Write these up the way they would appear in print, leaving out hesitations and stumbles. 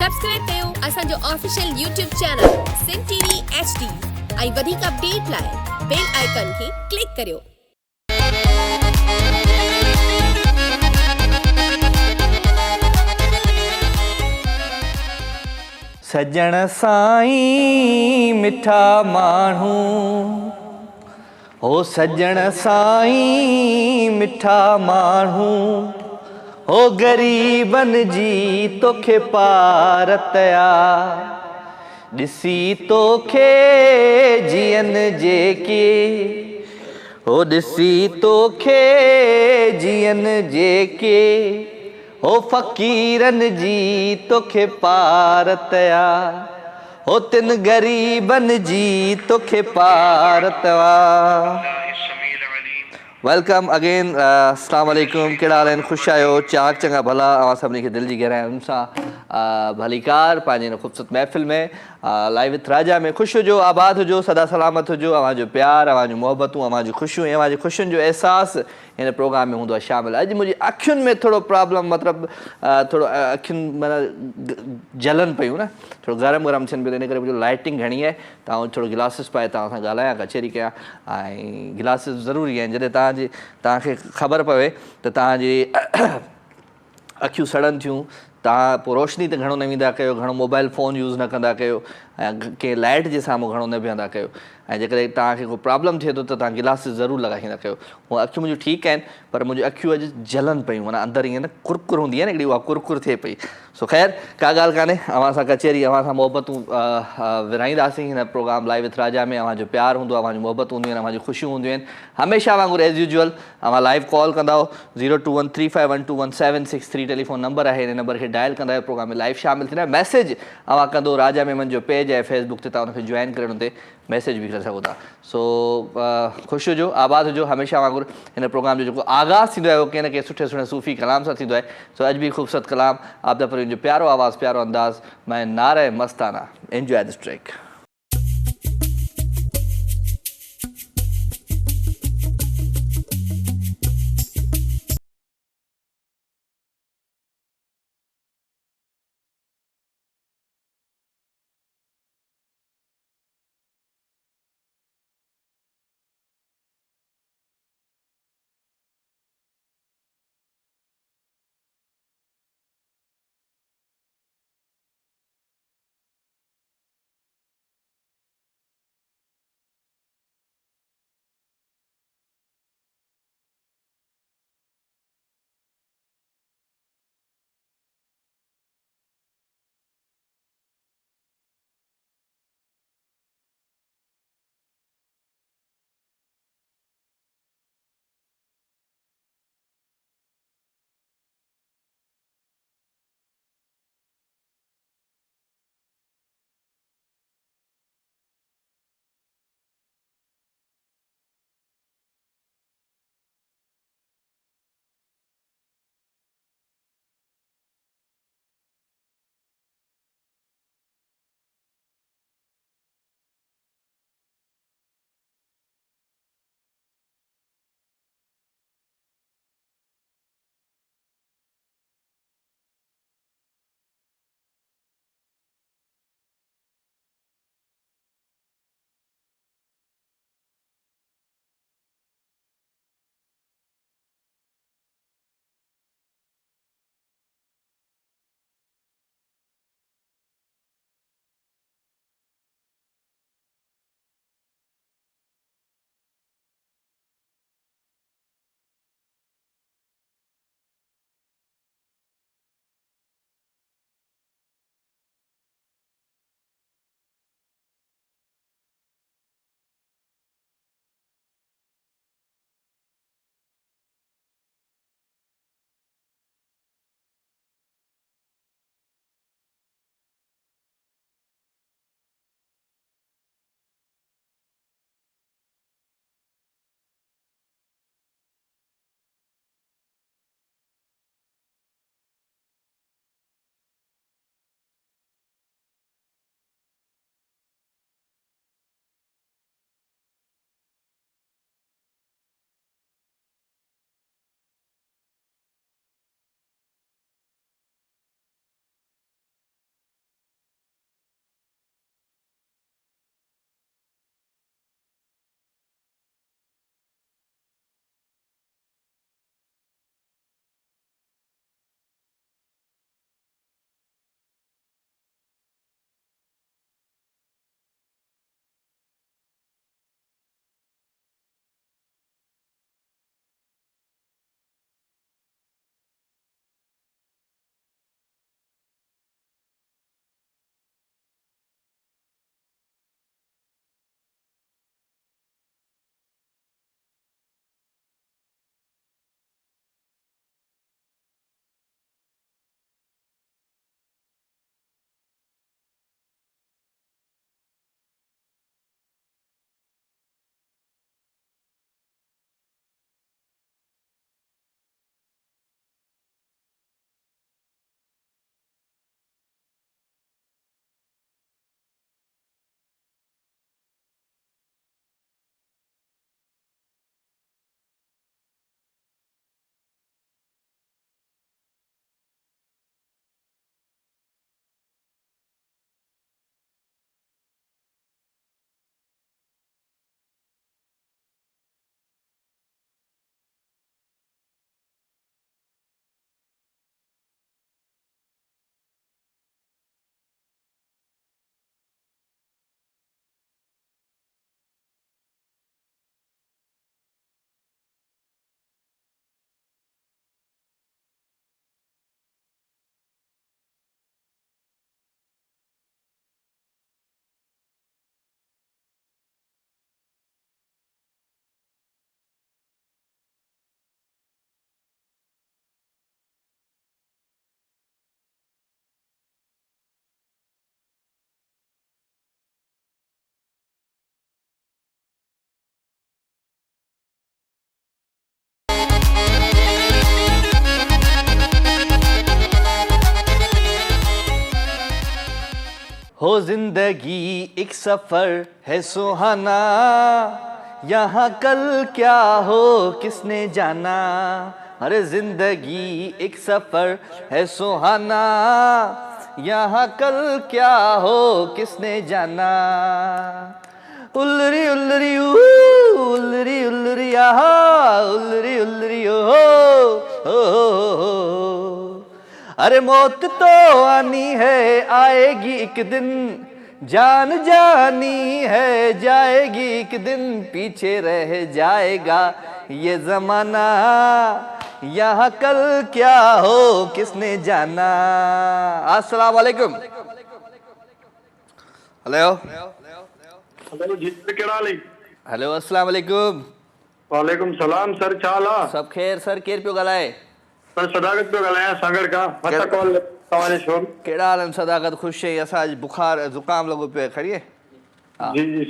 Subscribe कयो असांजो official YouTube channel Sindh TV HD ऐं वधीक अपडेट लाइ बेल आइकन खे क्लिक करियो। सजण साईं मिठा माण्हू हो सजण साईं मिठा माण्हू हो गरीबन जी तोखे पारतया ॾिसी तोखे जियन जेके हो ॾिसी तोखे जियन जेके हो फ़कीरन जी तोखे पारतया हो तिन गरीबन जी तोखे पारतवा। वेलकम अगेन, अस्सलाम वालेकुम। कहिड़ा हाल आहिनि? ख़ुशि आहियो? चाक चङा भला। अवां सभिनी खे दिलि जी गहराइयुनि सां भलीकार पंहिंजे हिन ख़ूबसूरत महफ़िल में लाइव विथ राजा में ख़ुशि हुजो, आबाद हुजो, सदा सलामत हुजो। अवांजो प्यार, अवांजूं मोहबतूं, अवांजूं ख़ुशियूं ऐं अवांजी ख़ुशियुनि जो अहसासु हिन प्रोग्राम में हूंदो आहे शामिल। अॼु मुंहिंजी अखियुनि में थोरो प्रॉब्लम, मतिलबु थोरो अखियुनि माना जलन पियूं न, थोरो गरम गरम थियनि पियूं, इन करे मुंहिंजो लाइटिंग घणी आहे। तव्हां थोरो गिलासिस पाए तव्हां सां ॻाल्हायां, कचहरी कयां। ऐं गिलासिस ज़रूरी आहिनि। जॾहिं तव्हांखे ख़बर पवे त तव्हांजी अखियूं सड़नि थियूं, तव्हां पोइ रोशनी ते घणो न वेंदा कयो, घणो मोबाइल फ़ोन यूज़ न कंदा कयो, ऐं कंहिं लाइट जे साम्हूं घणो न बीहंदा कयो। ऐं जेकॾहिं तव्हांखे को प्रॉब्लम थिए थो त तव्हां गिलासिस ज़रूरु लॻाईंदा कयो। उहा अखियूं मुंहिंजूं ठीकु आहिनि, पर मुंहिंजूं अखियूं अॼु जलनि पियूं, माना अंदरि ईअं न कुरकुर हूंदी आहे न हिकिड़ी, उहा कुरकुर थिए पई। सो ख़ैर का ॻाल्हि कान्हे। अवां सां कचहरी, अवां सां मोहबतूं विराईंदासीं हिन प्रोग्राम लाइव विथ राजा में। अवांजो प्यारु हूंदो, अवांजूं मोहबतूं हूंदियूं आहिनि, अवांजूं ख़ुशियूं हूंदियूं आहिनि। हमेशह वांगुरु एज़ यूजुअल अवां लाइव कॉल कंदा 02135121763 टेलीफोन नंबर आहे। हिन नंबर खे डायल कंदा आहियो, प्रोग्राम में लाइव शामिल थींदा। मैसेज अवां कंदो राजा मेमन जो पेज आहे फेसबुक ते, तव्हां हुनखे जॉइन करे हुन ते मैसेज बि करे सघो था। सो ख़ुशि हुजो, आबाद हुजो। हमेशह वांगुरु हिन प्रोग्राम जो जेको आगाज़ थींदो आहे उहो कंहिं न कंहिं सुठे सुठे सूफ़ी कलाम सां थींदो आहे। सो अॼु बि ख़ूबसूरत कलाम, आबदा परवीन जो प्यारो आवाज़ु, प्यारो अंदाज़, मैं नारे मस्ताना। Enjoy this track. हो जिंदगी एक सफर है सुहाना, यहाँ कल क्या हो किसने जाना। अरे जिंदगी एक सफर है सुहाना, यहाँ कल क्या हो किसने जाना। उल्लरी उल्लरी उल्लरी उल्लरी आहा, उल्लरी उल्लरी ओ। अरे मौत तो आनी है आएगी एक दिन, जान जानी है जाएगी एक दिन, पीछे रह जाएगा ये जमाना, यहाँ कल क्या हो किसने जाना। अस्सलाम वालेकुम। हेलो हेलो जी सर, केड़ा हाल है? हेलो अस्सलाम वालेकुम। वालेकुम सलाम सर, छा हाल आहे? सब खैर सर, केर पियो ॻाल्हाए? सर सदाकत पियो ॻाल्हायां सागर खां। मथा कॉल तव्हांजे शो। कहिड़ा हाल आहिनि सदाकत? ख़ुशि आहे? असां अॼु बुखार ज़ुकाम लॻो पियो आहे, खड़िए। जी जी,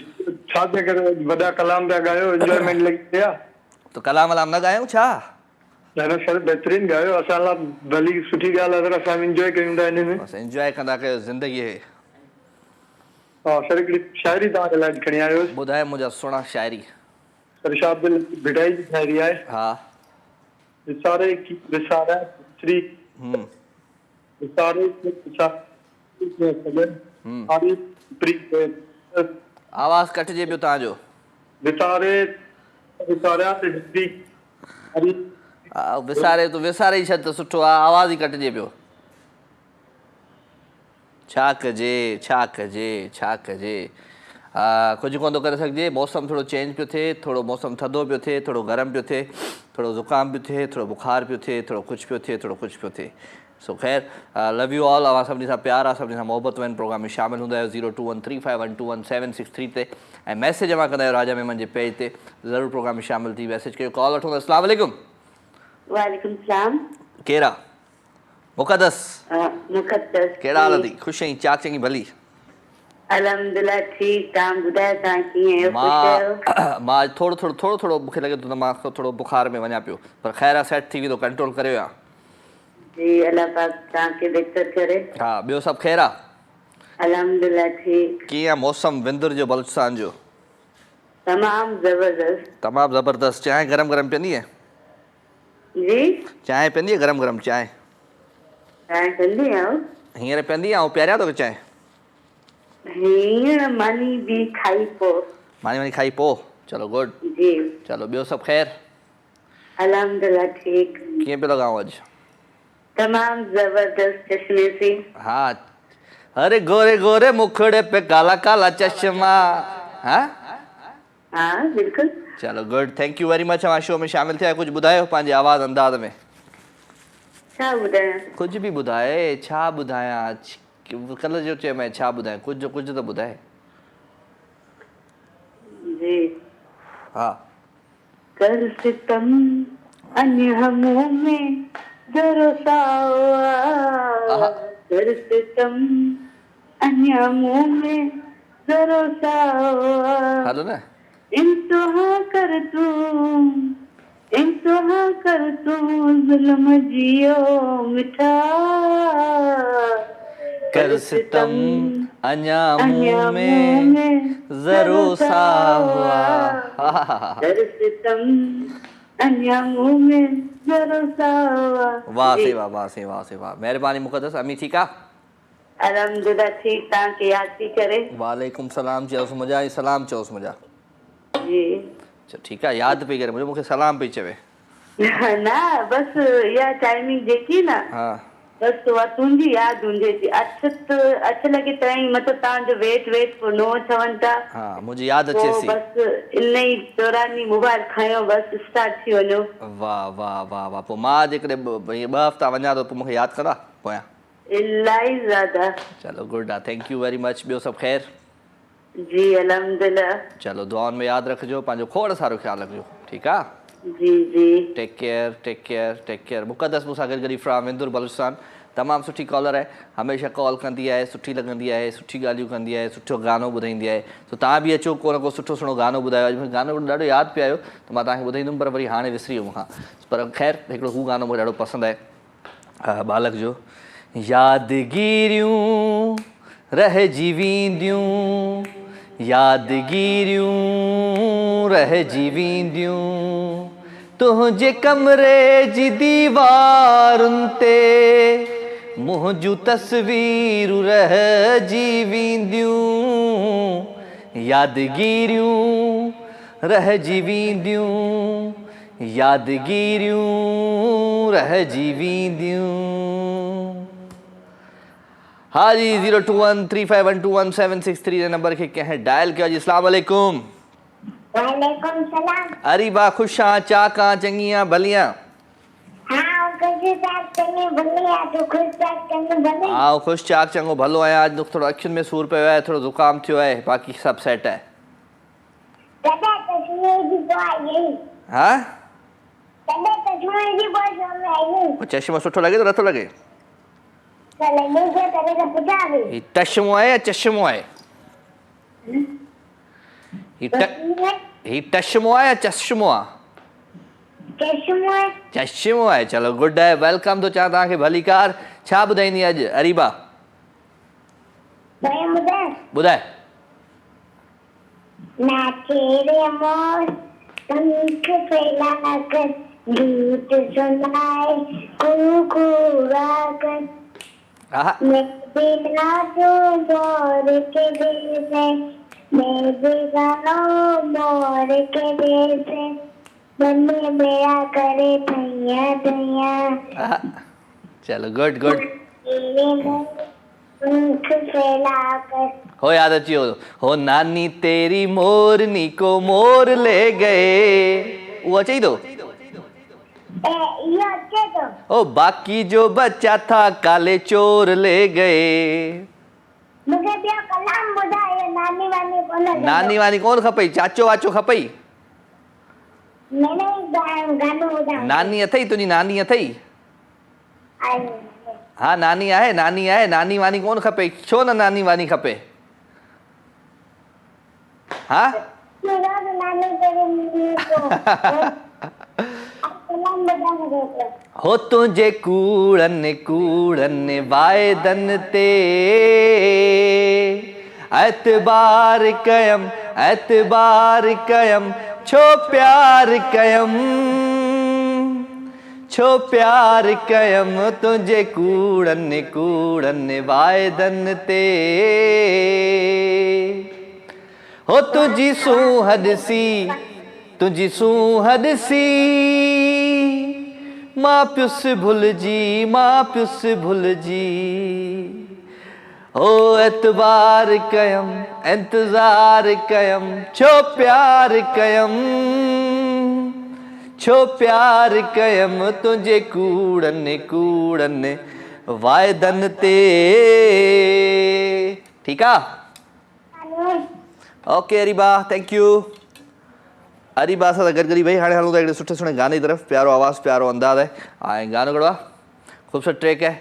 छा पिया करे? वॾा कलाम पिया ॻायो, एंजॉयमेंट लॻी पिया। तो कलाम वलाम न ॻायूं छा? न सर, बहितरीन ॻायो। असां लाइ भली सुठी ॻाल्हि आहे सर, असां एंजॉय कयूं था हिन में। बसि एंजॉय कंदा कयो ज़िंदगी है। हा सर, हिकिड़ी शाइरी तव्हांजे लाइ खणी आयो हुयुसि। ॿुधाए मुंहिंजा सुहिणा शाइरी। सर शाबिल भिटाई जी शाइरी आहे। हा। विसारे की विसारा श्री विसारे की विसारे प्रीत आवाज़ कटिजे पियो तव्हांजो। विसारे विसारिया ते हिस्सी हरी विसारे तूं विसारे ई छॾ त सुठो आहे, आवाज़ ई कटिजे पियो। छा कजे छा कजे छा कजे, कुझु कोन थो करे सघिजे। मौसम थोरो चेंज पियो थिए, थोरो मौसम थधो पियो थिए, थोरो गरम पियो थिए, थोरो ज़ुकाम पियो थिए, थोरो बुखार पियो थिए, थोरो कुझु पियो थिए, थोरो कुझु पियो थिए। सो ख़ैर, लव यू ऑल। अवां सभिनी सां प्यार आहे, सभिनी सां मोहबत आहिनि। प्रोग्राम में शामिलु हूंदा आहियो 021351217763 ते, ऐं मैसेज जमा कंदा आहियो राजा मेमन जे पेज ते। ज़रूरु प्रोग्राम में शामिलु थी मैसेज कयो। कॉल वठो। अस्सलाम वालेकुम। वालेकुम सलाम। केरा? मुक़द्दस। मुक़द्दस। कहिड़ा हाल अथई? ख़ुशि आहीं? चाक चङी भली? अल्हम्दुलिल्लाह ठीक। तव्हां ॿुधायो तव्हां कीअं आहियो? ख़ुशि आहियो? मां थोरो मूंखे लॻे थो त मां थोरो बुखार में वञा पियो, पर ख़ैर आहे, सेट थी वेंदो, कंट्रोल करे वियो आहे। जी अल्लाह पाक तव्हांखे बहितर करे। हा, ॿियो सभु ख़ैर आहे? अल्हम्दुलिल्लाह ठीक। कीअं आहे मौसम विंदुर जो बलूचिस्तान जो? तमामु ज़बरदस्त। तमामु ज़बरदस्त। चांहि गरम गरम पीअंदी आहे? जी चांहि पीअंदी आहे गरम गरम? चांहि चांहि कंदी आहियो? हींअर पीअंदी आहे? ऐं पियारियां थो चांहि? हींअर मानी बि खाई पोइ। मानी वानी खाई पोइ? चलो गुड। जी चलो ॿियो सभु ख़ैर? अल्हम्दुलिल्लाह ठीक। कीअं पियो लॻाऊं अॼु? तमामु ज़बरदस्त चश्मे से। हा। अरे गोरे गोरे मुखड़े पे काला काला चश्मा। हाँ हाँ बिल्कुलु। चलो good, thank you very much. हमारे शो में शामिल थिया। कुछ ॿुधायो पंहिंजे आवाज़ अंदाज़ में। छा ॿुधायां? कुझु बि ॿुधाए। छा ॿुधायां? कल्ह जो चयो मैं छा ॿुधायां? कुझु त ॿुधाए। जी हा। कर सितम अन्य मुंह में भरोसा हुआ, कर सितम अन्य मुंह में भरोसा हुआ। हलो न। इंतहा कर तू जुल्म जियो मिठा, कर सितम अन्या मुंह में भरोसा हुआ, कर सितम अन्या मुंह में भरोसा हुआ। वाह से वाह, वाह से वाह से वाह। महिरबानी मुक़द्दस। अमी ठीकु आहे? अल्हम्दुलिल्लाह ठीक। तव्हांखे यादि थी करे। वालेकुम सलाम चयोसि मुंहिंजा ऐं सलाम चयोसि मुंहिंजा। जी अच्छा ठीकु आहे, यादि पई करे मूंखे सलाम पई चवे। न बसि इहा टाइमिंग जेकी न, हा बसि उहा तुंहिंजी यादि हुजे थी। 8 लॻे ताईं मतिलबु तव्हांजो वेट पोइ 9 ठहनि था। हा मुंहिंजी यादि पोइ अचेसि। बसि इन ई दौरान ई मोबाइल खयो, बसि स्टार्ट थी वञो। वाह वाह वाह वाह। पोइ मां जेकॾहिं 2 हफ़्ता वञा थो पोइ मूंखे यादि कंदा पोयां? इलाही ज़्यादा। चलो गुड आहे, थैंक यू वेरी मच। ॿियो सभु ख़ैर? जी अल्हम्दुलिल्लाह। चलो दुआउनि में यादि रखिजो, पंहिंजो खोड़ सारो ख़्यालु रखिजो। ठीकु आहे? जी जी take care take care take care. मुक़द्दस मूंसां गॾु गॾु फ्रॉम विंदुर बलूचिस्तान। तमामु सुठी कॉलर आहे, हमेशह कॉल कंदी आहे, सुठी लॻंदी आहे, सुठी ॻाल्हियूं कंदी आहे, सुठो गानो ॿुधाईंदी आहे। सो तव्हां बि अचो, को न को सुठो सुहिणो गानो ॿुधायो। अॼु मूंखे गानो ॾाढो यादि पियो आयो त मां तव्हांखे ॿुधाईंदुमि, पर वरी हाणे विसरी वियो मूंखां। पर ख़ैर हिकिड़ो हू गानो मूंखे ॾाढो पसंदि आहे बालक जो। यादगिरियूं रह जीवींदियूं यादगिरियूं रह जीवींदियूं तुंहिंजे कमरे जी दीवारुनि ते मुंहिंजूं तस्वीरूं रह जीवींदियूं यादगिरियूं रह जीवींदियूं यादगिरियूं रह जीवींदियूं। हाँ जी 021351217763 जे नंबर खे कंहिं डायल कयो जी। अस्सलाम वालेकुम। वालेकुम सलाम। अरे बा खुश हाँ चा कहाँ चंगी हाँ भलियाँ। हाँ खुश चाक चंगो भलो आहियां। आज थोड़ो अखियुनि में सूर पियो आहे, थोड़ो ज़ुकाम थियो आहे, बाक़ी सभु सेट आहे। हाँ चश्मो सुठो लॻे थो नथो लॻे? चश्मो आहे या चश्मो आहे? चश्मो आहे या चश्मो आहे? चश्मो आहे। चलो गुड आहे, वेलकम तो चवां तव्हांखे भलीकार। छा ॿुधाईंदी अॼु अरीबा? ॿुधाए। नाचे रे मोर पंख फैलाकर गीत सुनाए कुरकुराकर मैं भी नाचूं मोर के देश में मैं भी गाऊं मोर के देश में मन में मेरा करे धैया धैया। चलो गुड गुड। पंख फैलाकर हो याद अची वियो। हो नानी तेरी मोरनी को मोर ले गए, वो अचे थो। ओ बाकी जो बचा था काले चोर ले गए। मुझे ॿियो कलाम ॿुधायो। नानी वानी कोन। नानी वानी कोन खपई, चाचो वाचो खपई। गानो ॿुधायो। नानी अथई तुंहिंजी नानी अथई? हाँ नानी आहे, नानी आहे। नानी वानी कोन खपे? छो न नानी वानी खपे? हाँ हो तुंहिंजे कूड़नि कूड़नि वाइदनि ते एतबार कयम छो प्यार कयम तुंहिंजे कूड़नि कूड़नि वाइदनि ते हो तुंहिंजी सूंह ॾिसी मां पियुसि भुलिजी ओ एतबार कयम इंतज़ार कयम छो प्यार कयम तुंहिंजे कूड़नि कूड़नि वाइदनि ते। ठीकु आहे? Okay Areeba thank you. Areeba सां गॾु गॾु भई हाणे हलूं था हिकिड़े सुठे सुठे गाने जी तरफ़। प्यारो आवाज़ प्यारो अंदाज़ आहे ऐं गानो कहिड़ो आहे? ख़ूबसूरत ट्रैक है।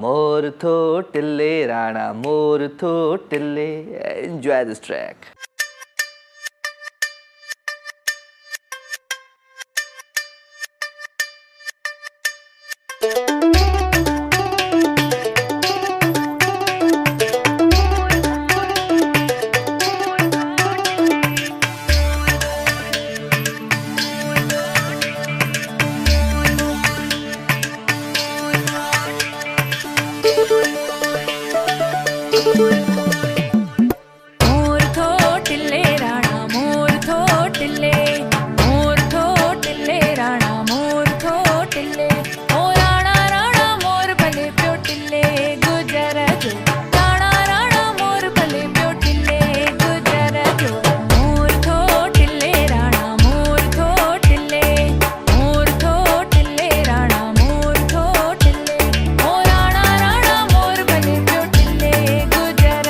मोर थो टिले राणा मोर थो टिले। Enjoy this track. मोर थो टिले राणा मोर थो टिले राणा मोर थो टिले। ओ राणा राणा मोर भले पियो टिले गुजर जो। राणा राणा मोर भले पियो टिले गुजर जो। मोर थो टिले राणा मोर थो टिले राणा मोर थो टिले। ओ राणा राणा मोर भले पियो टिले गुजर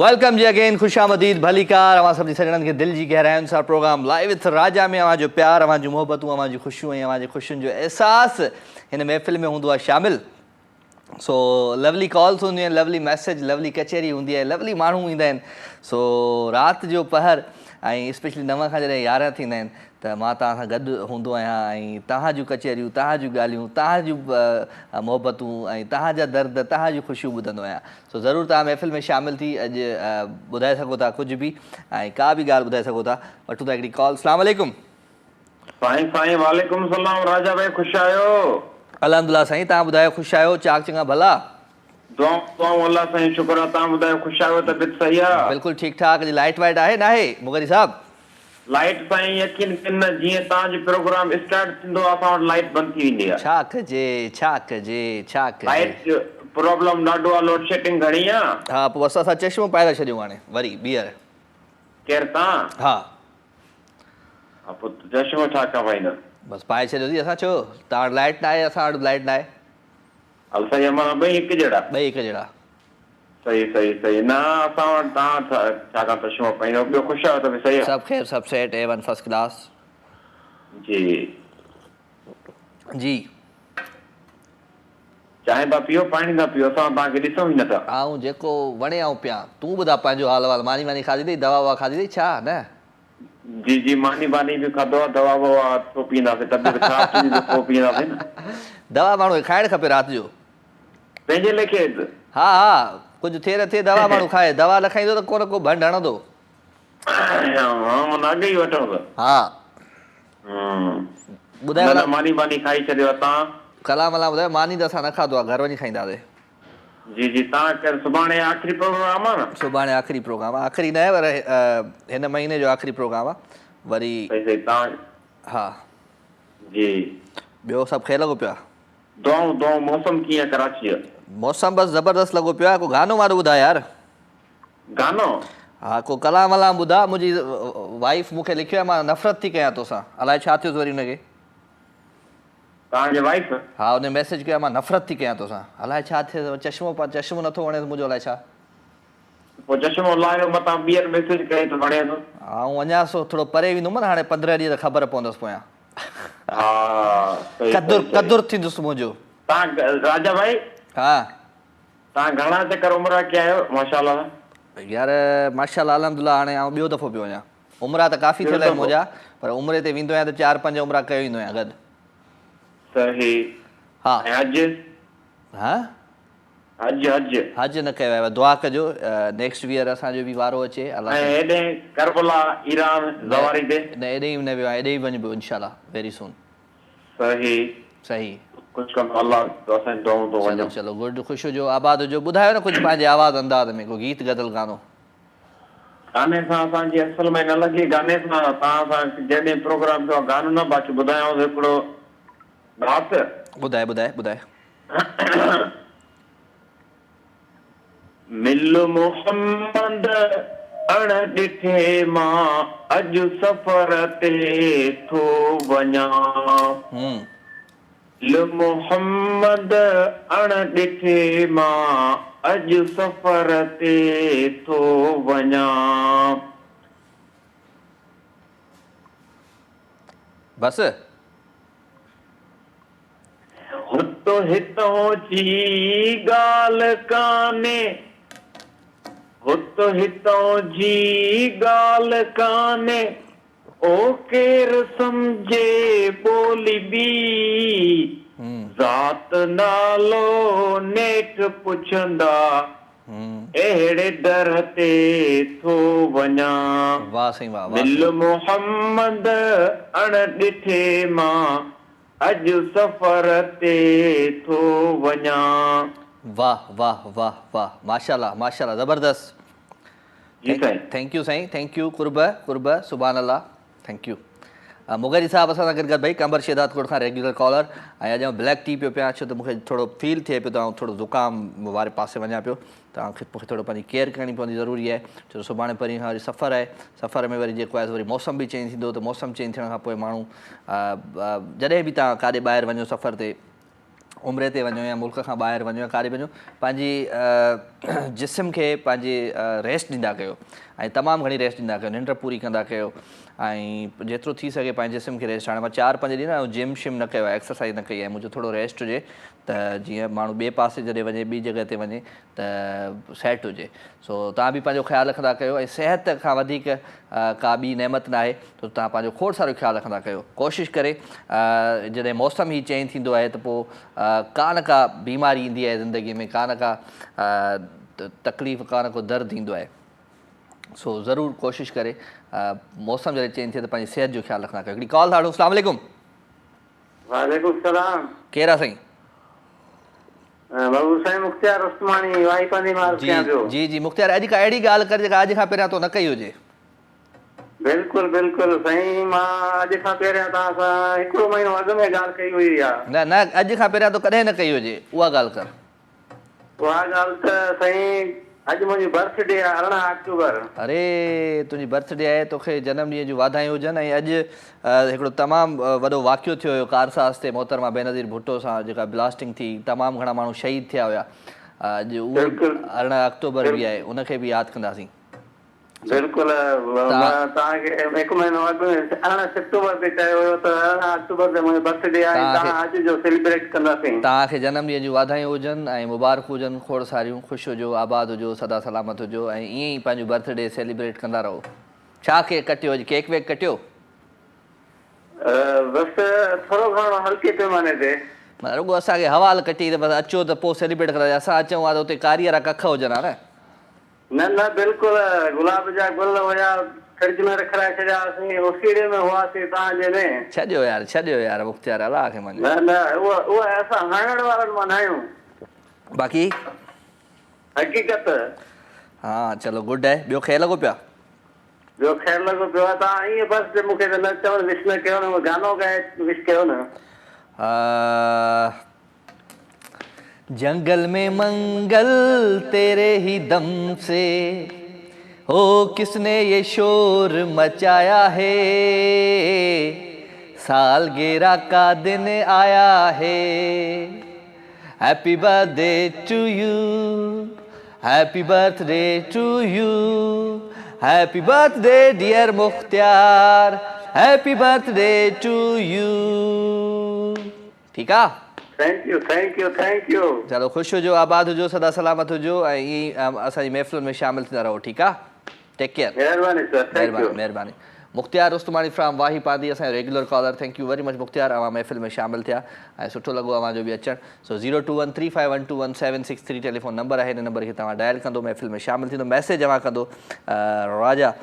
वेलकम जी अगेन, खुश आमदीद, भलीकार। अवां सभी सजणनि खे दिल जी गहराइयुनि सां प्रोग्राम लाइव विथ राजा में अवां जो प्यार, अवां जूं मोहबतूं, अवां जी ख़ुशियूं ऐं अवां जी ख़ुशियुनि जो एहसास हिन महफ़िल में हूंदो आहे शामिल। सो लवली कॉल्स हूंदियूं आहिनि, लवली मैसेज, लवली कचहरी हूंदी आहे, लवली माण्हू ईंदा आहिनि। सो राति जो पहर ऐं स्पेशली 9 खां जॾहिं 11 थींदा आहिनि त मां तव्हां सां गॾु हूंदो आहियां ऐं तव्हां जूं कचहरियूं, तव्हां जूं ॻाल्हियूं, तव्हां जूं मोहबतूं ऐं तव्हांजा दर्द, तव्हां जूं ख़ुशियूं ॿुधंदो आहियां। सो ज़रूरु तव्हां महफ़िल में शामिल थी अॼु ॿुधाए सघो था कुझु बि ऐं का बि ॻाल्हि ॿुधाए सघो था। वठूं था हिकिड़ी कॉल। अस्सलाम वालेकुम। साईं वालेकुम सलाम। राजा भाई ख़ुशि आहियो? अल्हम्दुलिल्लाह साईं, तव्हां ॿुधायो ख़ुशि आहियो? चाक चङा भला? दुआऊं अल्लाह साईं, शुक्र आहे। तव्हां ॿुधायो ख़ुशि आहियो? तबियत सही आहे? बिल्कुलु ठीकु ठाक। अॼु लाइट वाइट आहे न आहे मुगरी साहब? लाइट साईं यकीन कनि, जीअं तव्हांजो प्रोग्राम स्टार्ट थींदो आहे असां वटि लाइट बंदि थी वेंदी आहे। छा कजे लाइट प्रॉब्लम ॾाढो आहे, लोड शेडिंग घणी आहे। हा, पोइ बसि असां चश्मो पाए था छॾियूं हाणे वरी ॿीहर। केरु तव्हां? हा पोइ चश्मो छा कमाईंदा? बसि पाए छॾियोसीं असां। छो तव्हां वटि लाइट न आहे, असां वटि लाइट न आहे। हल सही, माना ॿई हिकु जहिड़ा? ॿई हिकु जहिड़ा। सही। न असां वटि तव्हां छाकाणि चश्मो पाईंदो। ॿियो ख़ुशि आहियो? त सही आहे? सभु ख़ैर, सभु सेट, A1 फर्स्ट क्लास। जी चांहि था पियो, पाणी था पियो? असां तव्हांखे ॾिसूं ई नथा। ऐं जेको वणे ऐं पिया। तूं ॿुधा पंहिंजो हाल वाल? मानी खाधी अथई? दवा ववा खाधी अथई छा न? जी मानी बि खाधो आहे, दवा ववा छो पीअंदासीं? तबियत ख़राब थींदी त पोइ पीअंदासीं न। दवा माण्हू खे खाइणु खपे राति जो। पंहिंजे लेखे? हा, कुझु थिए न थिए दवा माण्हू खाए। दवा न खाईंदो त को न को भंड हणंदो। अॻु ई वठो त। हा ॿुधायो। मानी खाई छॾियो तव्हां? कलाम ॿुधायो। मानी त असां न खाधो आहे, घर वञी खाईंदासीं। जी तव्हां सुभाणे आख़िरी प्रोग्राम आहे न? सुभाणे आख़िरी प्रोग्राम आहे। आख़िरी न आहे पर हिन महीने जो आख़िरी प्रोग्राम आहे वरी। हा जी। ॿियो सभु ख़ैर लॻो पियो? दुआऊं। मौसम कीअं कराची जो? मौसम बसि ज़बरदस्त लॻो पियो आहे। को गानो वारो ॿुधाए यार। गानो? हा, को कलाम ॿुधा। मुंहिंजी वाइफ मूंखे लिखियो आहे, मां नफ़रत थी कयां तोसां। अलाए छा थियो वरी हुनखे। तव्हांजी वाइफ? हा, हुन मैसेज कयो आहे, मां नफ़रत थी कयां तोसां। अलाए छा थियो। चश्मो नथो वणे मुंहिंजो, अलाए छा। पोइ चश्मो लाहियो मथां ॿीहर मैसेज कई त वणे थो। ऐं अञा थोरो परे वेंदुमि न हाणे 15 ॾींहं त ख़बर पवंदसि पोयां। कदुर थींदुसि मुंहिंजो। तव्हां राजा भाई? हा। तव्हां घणा चकर उमिरा कया आहियो? माशाल्लाह यार, माशाल्लाह अल्हम्दुलिल्लाह। हाणे आउं ॿियो दफ़ो पियो वञा। उमिरा त काफ़ी थियल आहिनि मुंहिंजा, पर उमिरि ते वेंदो आहियां त 4-5 उमिरा कयो ईंदो आहियां गॾु। सही। हा। हज? हा, हज न कयो आहे। दुआ कजो नेक्स्ट ईयर असांजो बि वारो अचे। करबला ईरान ज़वारी ते न एॾे न वियो आहे, एॾे ई वञिबो इंशाल्लाह वेरी सून। सही। चलो गुड, ख़ुशि हुजो, आबाद हुजो। ॿुधायो न कुझु पंहिंजे आवाज़ अंदाज़ में को गीत गज़ल गानो। गाने सां असांजी असल में न लॻे। गाने सां तव्हां सां जॾहिं प्रोग्राम थियो गानो न बाक़ी ॿुधायांव हिकिड़ो बात। ॿुधाए। मिल मोहम्मद अण ॾिठे मां अॼु सफ़र ते थो वञां। मोहम्मद अण ॾिठे मां अॼु सफ़र ते थो वञां। बसि हुतो हितों जी ॻाल्हि कान्हे, हुतो हितों जी ॻाल्हि कान्हे। ओ केरु सम्झे ॿोली बि, ज़ात नालो नेठ पुछंदा अहिड़े दर ते थो वञां। वाह साईं वाह। मिल मोहम्मद अण ॾिठे मां अॼु सफ़र ते थो वञां। वाह माशाल्लाह ज़बरदस्त। थैंक यू साईं, थैंक यू। कुर्ब सुभान अल्लाह, थैंक यू। मुगरी साहब असां सां गॾु भाई कंबर शेदातकोट खां रेगुलर कॉलर। ऐं अॼु ब्लैक टी पियो पिया छो त मूंखे थोरो फील थिए पियो त आउं थोरो ज़ुकाम वारे पासे वञा पियो। तव्हांखे मूंखे थोरो पंहिंजी केयर करणी पवंदी, ज़रूरी आहे छो त सुभाणे परीहं खां वरी सफ़र आहे। सफ़र में वरी जेको आहे वरी मौसम बि चेंज थींदो, त मौसम चेंज थियण खां पोइ माण्हू जॾहिं बि तव्हां काॾे ॿाहिरि वञो सफ़र ते उमिरि ते वञो या मुल्क खां ॿाहिरि वञो या काॾे वञो पंहिंजी जिस्म खे पंहिंजे रेस्ट ॾींदा कयो ऐं तमामु घणी रेस्ट ॾींदा कयो, निंड पूरी कंदा कयो ऐं जेतिरो थी सघे पंहिंजे जिस्म खे रेस्ट। हाणे मां 4-5 ॾींहं न जिम शिम न कयो आहे, एक्सरसाइज़ न कई आहे, मुंहिंजो थोरो रेस्ट हुजे त जीअं माण्हू ॿिए पासे जॾहिं वञे, ॿी जॻह ते वञे त सेट हुजे। सो तव्हां बि पंहिंजो ख़्यालु रखंदा कयो ऐं सिहत खां वधीक का ॿी नेमत न आहे, त तव्हां पंहिंजो खोड़ सारो ख़्यालु रखंदा कयो। कोशिशि करे जॾहिं मौसम ई चेंज थींदो आहे त पोइ का न का बीमारी ईंदी आहे ज़िंदगीअ में, का न का तकलीफ़, का न को दर्द ईंदो आहे। सो ज़रूरु कोशिशि करे मौसम जॾहिं चेंज थिए त पंहिंजी सिहत जो ख़्यालु रखंदा कयो। हिकिड़ी कॉल था खणूं। अस्सलाम वालेकुम। वालेकुम सलाम। केरु आहे साईं? बाबू साईं मुख्तियार उस्मानी वाई पंदी मार कयां पियो। जी जी मुख्तियार, अॼु का अहिड़ी ॻाल्हि कर जेका अॼु खां पहिरियां तो न कई हुजे। बिल्कुलु बिल्कुलु साईं, मां अॼु खां पहिरियां तव्हां सां हिकिड़ो महीनो अॻु में ॻाल्हि कई हुई आहे। न न, अॼु खां पहिरियां तो कॾहिं न कई हुजे, उहा ॻाल्हि कर। उहा ॻाल्हि त साईं अॼु मुंहिंजी बर्थडे आहे 18 अक्टूबर। अरे तुंहिंजी बर्थडे आहे, तोखे जनम ॾींहं जूं वाधायूं हुजनि। ऐं अॼु हिकिड़ो तमामु वॾो वाक़ियो थियो हुयो कारसाज़ ते मोहतरमा बेनज़ीर भुट्टो सां जेका ब्लास्टिंग थी, तमामु घणा माण्हू शहीद थिया हुया। अॼु उहो 18 अक्टूबर बि आहे, उनखे बि यादि कंदासीं। बिल्कुलु तव्हांखे हिकु महीनो अॻु 18 अक्टूबर ते चयो हुयो त 18 अक्टूबर ते मुंहिंजो बर्थडे आहे, तव्हां अॼु जो सेलिब्रेट कंदासीं। तव्हांखे जनम ॾींहं जूं वाधायूं हुजनि ऐं मुबारक हुजनि खोड़ सारियूं। ख़ुशि हुजो, आबाद हुजो, सदा सलामत हुजो ऐं ईअं ई पंहिंजो बर्थडे सेलिब्रेट कंदा रहो। छा केक कटियो अॼु? केक वेक कटियो? बसि थोरो घणो हल्के पैमाने ते। रुॻो असांखे हवाल कटी त बसि अचो त पोइ सेलिब्रेट कंदासीं। असां अचूं हा त हुते कारी वारा कख हुजनि हा न। न न बिल्कुलु, गुलाब जा गुल हुया, फ्रिज में रखाए छॾियासीं, ओसीड़े में हुआसीं तव्हांजे में। छॾियो यार मुख्तियार, अलाह खे मञो। न न उहा असां हणण वारनि मां न आहियूं, बाक़ी हक़ीक़त। हा चलो गुड आहे। ॿियो ख़ैरु लॻो पिया? ॿियो ख़ैरु लॻो पियो आहे। तव्हां ईअं बसि मूंखे त न चवण विश न कयो न, गानो ॻाए विश कयो न। जंगल में मंगल तेरे ही दम से, हो किसने ये शोर मचाया है, सालगिरह का दिन आया है, happy birthday to you, happy birthday to you, happy birthday dear Mukhtiar, happy birthday to you. ठीक है? Thank you thank you thank you. चलो ख़ुशि हुजो, आबाद हुजो, सदा सलामत हुजो ऐं ईअं असांजी महफ़िलुनि में शामिल थींदा रहो। ठीकु आहे? Tech care. महिरबानी सर, महिरबानी महिरबानी। मुख्तियार उस्तमानी फ्राम वाही पादी, असांजो regular caller. Thank you very much Mukhtiar, अवां महफ़िल में शामिल थिया ऐं सुठो लॻो अवां जो बि अचणु। सो 02135121763 टेलीफोन नंबर आहे, हिन नंबर खे तव्हां डायल कंदो, महफ़िल में शामिल थींदो। मैसेज अवां कंदो, राजा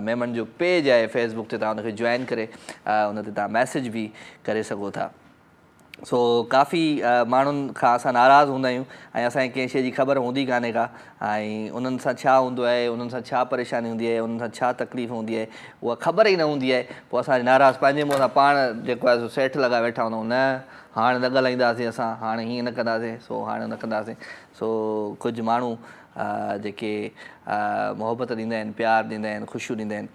मेमन जो पेज आहे फेसबुक ते, तव्हां हुनखे जॉइन करे उन ते तव्हां मैसेज बि करे सघो था। सो काफ़ी माण्हुनि खां असां नाराज़ हूंदा आहियूं ऐं असांखे कंहिं शइ जी ख़बर हूंदी कान्हे का, ऐं उन्हनि सां छा हूंदो आहे, उन्हनि सां छा परेशानी हूंदी आहे, उन्हनि सां छा तकलीफ़ हूंदी आहे, उहा ख़बर ई न हूंदी आहे। पोइ असां नाराज़ पंहिंजे मुंहं सां पाण जेको आहे सो सेठ लॻा वेठा हूंदा आहियूं, न हाणे न ॻाल्हाईंदासीं असां, हाणे हीअं न कंदासीं, सो हाणे न कंदासीं। सो कुझु माण्हू जेके मोहबत ॾींदा आहिनि, प्यारु ॾींदा आहिनि, ख़ुशियूं ॾींदा आहिनि,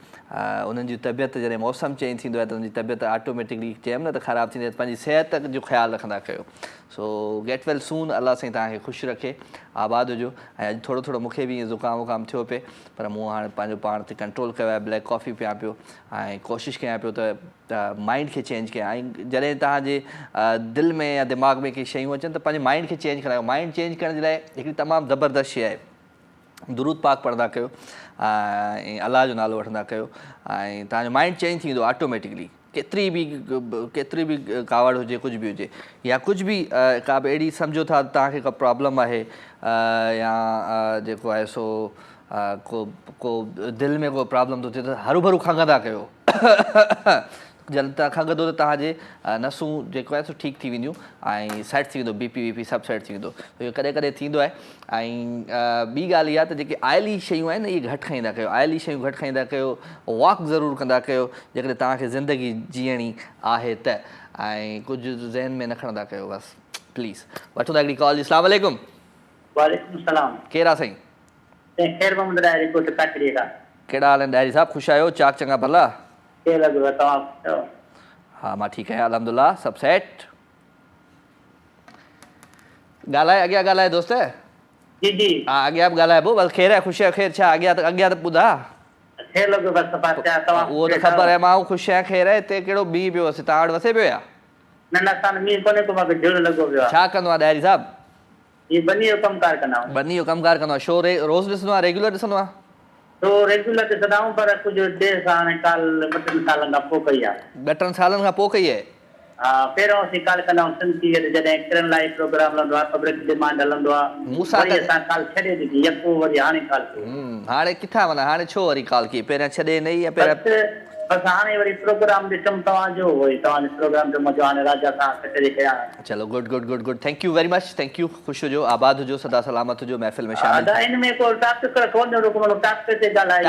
उन्हनि जी तबियत जॾहिं मौसम चेंज थींदो आहे त उनजी तबियत ऑटोमेटिकली चयमि न त ख़राबु थींदी आहे। पंहिंजी सिहत जो ख़्यालु रखंदा कयो। सो गेट वेल सून, अलाह साईं तव्हांखे ख़ुशि रखे, आबाद हुजो। ऐं अॼु थोरो थोरो मूंखे बि ईअं ज़ुकाम वुकाम थियो पिए, पर मूं हाणे पंहिंजो पाण ते कंट्रोल कयो आहे, ब्लैक कॉफ़ी पियां पियो ऐं कोशिशि कयां पियो त माइंड खे चेंज कयां। ऐं जॾहिं तव्हांजे दिलि में या दिमाग़ में के शयूं अचनि त पंहिंजे माइंड खे चेंज करायो। माइंड चेंज करण जे लाइ हिकिड़ी तमामु ज़बरदस्त शइ आहे, दुरूद पाक पढ़ंदा कयो ऐं अलाह जो नालो वठंदा कयो ऐं तव्हांजो माइंड चेंज थी वेंदो ऑटोमेटिकली। केतिरी बि कावड़ हुजे, कुझु बि हुजे, या कुझु बि का बि अहिड़ी सम्झो था तव्हांखे का प्रॉब्लम आहे या जेको आहे सो को दिलि में को प्रॉब्लम थो थिए त हरू भरू खंघंदा कयो। जॾहिं तव्हां खंघंदो त तव्हांजे नसूं जेको आहे सो ठीकु थी वेंदियूं ऐं सेट थी वेंदो, बीपी वीपी सभु सेट थी वेंदो। इहो कॾहिं कॾहिं थींदो आहे। ऐं ॿी ॻाल्हि इहा त जेके आयली शयूं आहिनि इहे घटि खाईंदा कयो, आयली शयूं घटि खाईंदा कयो, वॉक ज़रूरु कंदा कयो जेकॾहिं तव्हांखे ज़िंदगी जीअणी आहे त, ऐं कुझु ज़हन में न खणंदा कयो बसि प्लीज़। वठो था हिकिड़ी कॉल। अस्सलाम वालेकुम। वालेकुम सलाम। केरु आहे साईं? ख़ैर मोहम्मद डायरी कोट काठड़ी का। कहिड़ा हाल आहिनि डायरी साहब? ख़ुशि आहियो? चाक चङा भला? केरु लॻो तव्हां? हा मां ठीकु आहियां अल्हम्दुलिल्लाह, सभु सेट। ॻाल्हाए अॻियां ॻाल्हाए दोस्त जी जी हा अॻियां बि ॻाल्हाइबो बसि ख़ैरु आहे ख़ुशी आहे ख़ैरु छा अॻियां त ॿुधा खे लॻो बस पाचा तव्हां उहो त ख़बर आहे मां ख़ुशि आहियां ख़ैरु आहे हिते कहिड़ो मींहुं पियो असां तव्हां वटि वसे पियो या न न असां मींहुं कोन्हे को मूंखे ढिड़ लॻो पियो आहे छा कंदो आहे ॾाहिरी साहिबु ही बनी जो कमकार कंदा आहियूं बनी जो कमकार कंदो आहे शो रोज़ ॾिसंदो आहे रेगुलर ॾिसंदो आहे तो रेगुलर ॾिसंदा आहियूं पर कुझु देरि सां हाणे काल 2-3 सालनि खां पोइ कई आहे 2-3 सालनि खां पोइ कई आहे हा पहिरियों असीं काल कंदा आहियूं सिंध टीवीअ ते जॾहिं किरण लाइव प्रोग्राम हलंदो आहे पब्लिक डिमांड हलंदो आहे मूंसां वरी असां काल छॾे ॾिनी यको वरी हाणे काल हाणे किथां माना हाणे छो वरी काल की पहिरियां छॾे न या पहिरियां बसि हाणे वरी प्रोग्राम ॾिसूं तव्हांजो वरी तव्हांजे प्रोग्राम जो मज़ो हाणे राजा सां कटे कयां चलो good good good good thank you very much thank U ख़ुशि हुजो आबाद हुजो सदा सलामत हुजो महफ़िल में शामिल हिन में को टॉपिक कोन टॉपिक ते ॻाल्हाए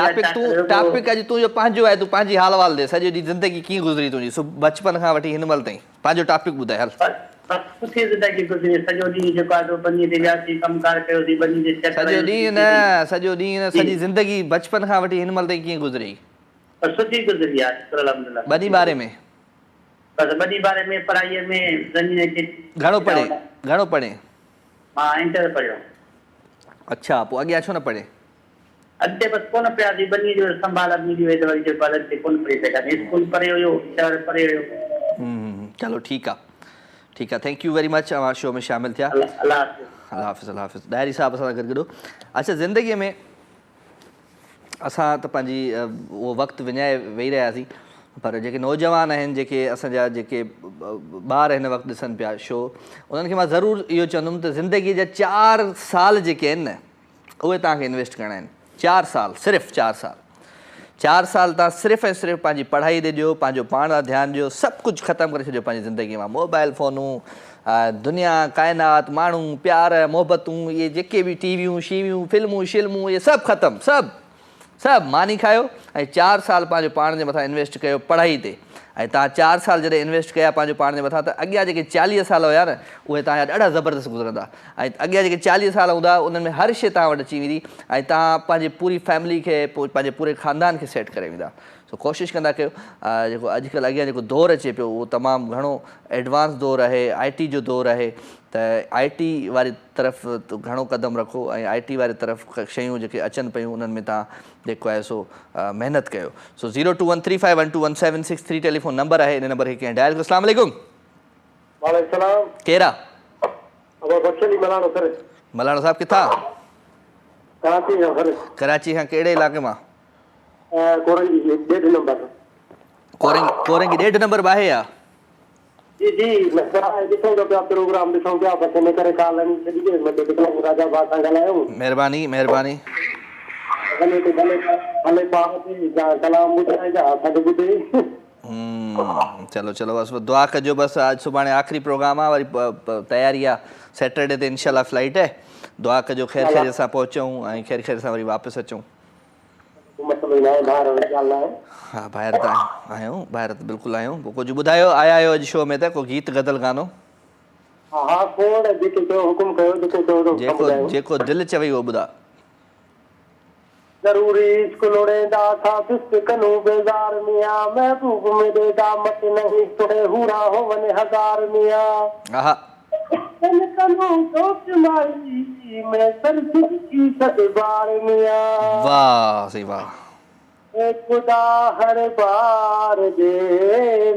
टॉपिक अॼु तुंहिंजो पंहिंजो आहे तूं पंहिंजी हाल वाल दे सॼो ॾींहुं ज़िंदगी कीअं गुज़री तुंहिंजी बचपन खां वठी हिन महिल ताईं पंहिंजो टॉपिक ॿुधाए हल सुठी ज़िंदगी गुज़री सॼो ॾींहुं जेको आहे बनी ते वियासीं कमकार कयोसीं बनी जे सॼो ॾींहुं न सॼी ज़िंदगी बचपन खां वठी हिन महिल ताईं कीअं गुज़री सुठी गुज़री आहे अल्हम्दुलिल्लाह ॿनी बारे में बसि ॿनी बारे में पढ़ाईअ में घणो पढ़े मां इंटर पढ़ियो अच्छा पोइ अॻियां छो न पढ़े अॻिते बसि कोन पियासीं बनी जो संभाल मिली वई त वरी जेको आहे अॻिते कोन पढ़ी सघियासीं स्कूल पढ़े हुयो शहर पढ़े हुयो चलो ठीकु आहे थैंक यू वेरी मच अवां शो में शामिल थिया अल्लाह हाफ़िज़ ॾाहिरी साहिब सां गॾु अच्छा ज़िंदगीअ में असां त पंहिंजी उहो वक़्तु विञाए वेही रहियासीं पर जेके नौजवान आहिनि जेके असांजा जेके ॿार हिन वक़्तु ॾिसनि पिया शो उन्हनि खे मां ज़रूरु इहो चवंदुमि त ज़िंदगीअ जा 4 साल जेके आहिनि न उहे तव्हांखे इन्वेस्ट करणा आहिनि 4 साल सिर्फ़ु 4 साल तव्हां सिर्फ़ु ऐं सिर्फ़ु पंहिंजी पढ़ाई ते ॾियो पंहिंजो पाण लाइ ध्यानु ॾियो सभु कुझु ख़तमु करे छॾियो पंहिंजी ज़िंदगीअ मां मोबाइल फ़ोनूं दुनिया काइनात माण्हू प्यार मोहबतूं इहे जेके बि टीवियूं शीवियूं फिल्मूं शिल्मूं इहे सभु ख़तमु सभु मानी खायो ऐं 4 साल पंहिंजो पाण जे मथां इन्वेस्ट कयो पढ़ाई ते ऐं तव्हां 4 साल जॾहिं इन्वेस्ट कया पंहिंजो पाण जे मथां त अॻियां जेके 40 साल हुया न उहे तव्हांजा ॾाढा ज़बरदस्त गुज़रंदा ऐं अॻियां जेके 40 साल हूंदा उन्हनि में हर शइ तव्हां वटि अची वेंदी ऐं तव्हां पंहिंजी पूरी फैमिली खे पंहिंजे पूरे ख़ानदान खे सेट करे वेंदा सो कोशिशि कंदा कयो जेको अॼुकल्ह अॻियां जेको दौरु अचे पियो उहो तमामु घणो एडवांस दौरु आहे IT जो दौरु आहे त IT वारी तरफ़ घणो क़दम रखो ऐं IT वारी तरफ़ शयूं जेके अचनि पियूं उन्हनि में तव्हां जेको आहे सो महिनत कयो सो 0213512176 टेलीफोन नंबर आहे इन नंबर खे कंहिं डायल कयो अस्सलाम वालेकुम केरु आहे मलाणो साहिबु किथां कराची खां कहिड़े इलाइक़े मां कोरंगी 1.5 नंबर बाहे आहे जी जी ॾिसूं था पिया प्रोग्राम ॾिसूं पिया बस इन करे कॉल राजा भाउ सां ॻाल्हायूं महिरबानी भले पाण कलाम ॿुधाइजा सभु ॿुधे चलो बसि दुआ कजो बसि अॼु सुभाणे आख़िरी प्रोग्राम आहे वरी तयारी आहे सैटरडे ते इंशाल्लाह फ्लाइट आहे दुआ कजो ख़ैर सां पहुचूं ऐं ख़ैर सां वरी वापसि अचूं हा ॿाहिरि त आहियूं ॿाहिरि त बिल्कुलु आहियूं पोइ कुझु ॿुधायो आया आहियो अॼु शो में त को गीत गज़ल गानो जेको दिलि चवई उहो ॿुधा ज़रूरी स्कूलोड़ेंदा था कनू बेज़ार मियां महबूब में देदा मत नहीं तोड़े हुरा हो वने हजार मियां आहा कनू सोच माई मैं सर्द की सदबार मियां वाह सही वाह खुदा हर बार दे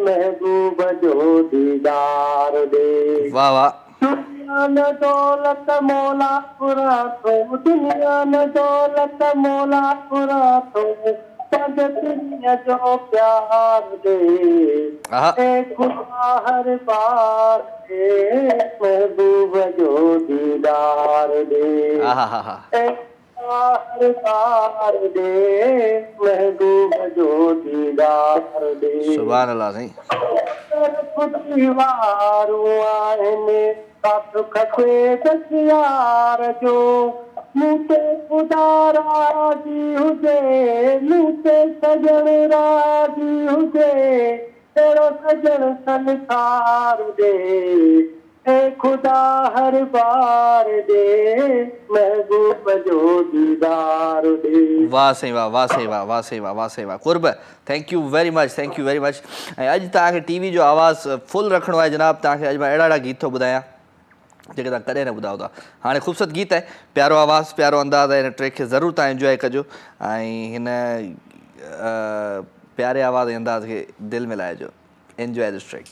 महबूब जो दीदार दे वाह दुनिया न दौलत मौला पूरा तो दुनिया न दौलत मौला पूरा तो दुनिया जो प्यार दे खुदा हर बार दे महबूब जो दीदार दे हर बार दे महबूब जो दीदार दे सुभान अल्लाह सही खुदी वारू आहिनि साथ खसे दसियार जो मूंते खुदा राज़ी हुजे मूंते सजण राज़ी हुजे तेरो सजण संसार दे खुदा हर बार दे महबूब जो दीदार दे वाह सही वाह कुर्ब थैंक यू वेरी मच ऐं अॼु तव्हांखे टीवी जो आवाज़ु फुल रखिणो आहे जनाब तव्हांखे अॼु मां अहिड़ा गीत थो ॿुधायां जेके तव्हां कॾहिं न ॿुधायो था। हाणे ख़ूबसूरत गीत आहे, प्यारो आवाज़, प्यारो अंदाज़ आहे, हिन ट्रैक खे ज़रूरु तव्हां इंजॉय कजो ऐं हिन प्यारे आवाज़ ऐं अंदाज़ खे दिलि में लाइजो। Enjoy this track.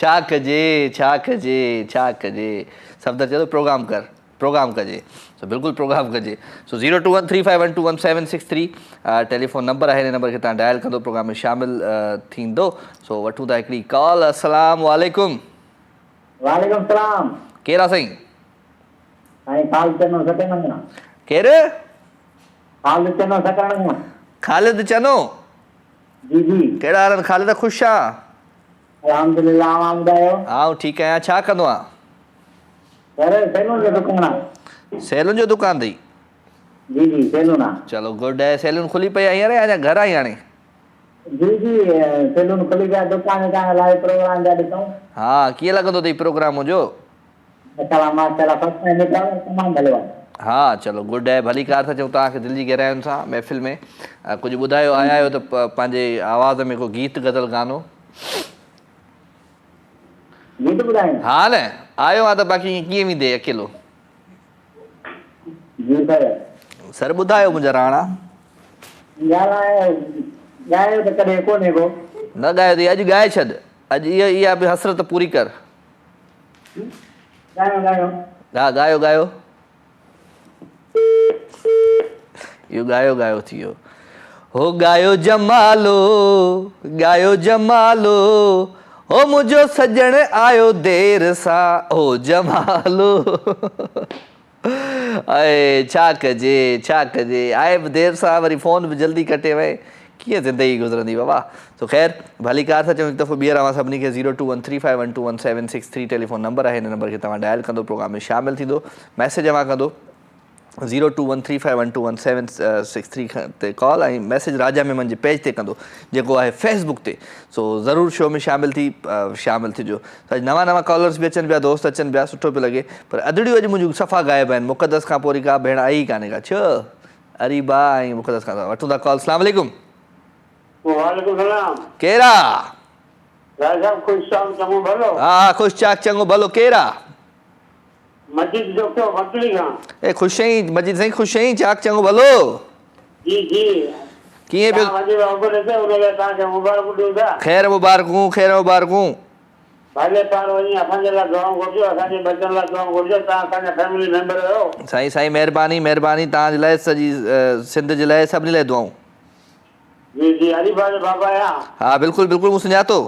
छा कजे सफ़दर चए थो प्रोग्राम कजे सो बिल्कुलु प्रोग्राम कजे सो 02135121763 टेलीफोन नंबर आहे हिन नंबर खे तव्हां डायल कंदो प्रोग्राम में शामिल थींदो सो वठूं था हिकिड़ी कॉल अस्सलाम वालेकुम वालेकुम सलाम केरु आहे साईं केरु ख़ालिद चनो जी जी कहिड़ा हाल आहिनि ख़ालिद ख़ुशि आहे अल्हम्दुलिल्लाह आवां ॿुधायो आउं ठीकु आहियां छा कंदो आहे सैलून जो दुकान आहे सैलून जो दुकान अथई जी जी सैलून आहे चलो गुड है सैलून खुली पई आहे हींअर या अञा घर आई हाणे जी जी सैलून खुली पिया दुकान तव्हां लाइव प्रोग्राम जा ॾिसूं हा कीअं लॻंदो अथई प्रोग्राम मुंहिंजो माशाल्लाह फर्स्ट टाइम निकिरो तमामु भलो आहे हा चलो गुड है भली कार था चऊं तव्हांखे दिलि जी गहराइयुनि सां महफ़िल में कुझु ॿुधायो आया आहियो त पंहिंजे आवाज़ में को गीत गज़ल गानो गीत ॿुधायो हा न आयो आहे त बाक़ी कीअं वेंदे अकेलो जी सर सर ॿुधायो मुंहिंजा राणा ॻायो त कॾहिं कोन्हे को न ॻायो अथई अॼु ॻाए छॾ अॼु इहा बि हसरत पूरी कर ॻायो हा ॻायो इहो ॻायो थी वियो हो ॻायो जमालो हो मुंहिंजो सजण आयो देर सां हो जमालो छा कजे आए बि देर सां वरी फ़ोन बि जल्दी कटे वए कीअं ज़िंदगी गुज़रंदी बाबा सो ख़ैर भली कार था चऊं हिकु दफ़ो ॿीहर अवां सभिनी खे 02135121763 टेलीफोन नंबर आहे हिन नंबर खे तव्हां डायल कंदो प्रोग्राम में शामिल थींदो मैसेज अवां कंदो 02135121763 ते कॉल ऐं मैसेज राजा में मुंहिंजे पेज ते कंदो जेको आहे फेसबुक ते सो ज़रूरु शो में शामिल थिजो अॼु नवां कॉलर्स बि अचनि पिया दोस्त अचनि पिया सुठो पियो लॻे पर अदड़ियूं अॼु मुंहिंजूं सफ़ा गाइब आहिनि मुक़दस खां पोइ का भेण आई कान्हे का छो अरी बा ऐं मुक़दस खां वठूं था कॉल अस्सलाम वालेकुम वालेकुम सलाम केरु आहे राजा ख़ुशि शाम चङो भलो हा ख़ुशि चाक चङो भलो केरु आहे मस्जिद जो कयो मकली खां ए ख़ुशि आहीं मस्जिद साईं ख़ुशि आहीं चाक चङो भलो जी जी कीअं पियो मस्जिद अवल ते उन लाइ तव्हांखे मुबारक ॾियूं था ख़ैर मुबारकूं भले पार वञी असांजे लाइ दुआऊं घुरिजो असांजे बचनि लाइ दुआऊं घुरिजो तव्हां असांजा फैमिली मेंबर आहियो साईं महिरबानी तव्हांजे लाइ सॼी सिंध जे लाइ सभिनी लाइ दुआऊं जी जी अरीफा जो बाबा आहियां हा बिल्कुलु मूं सुञातो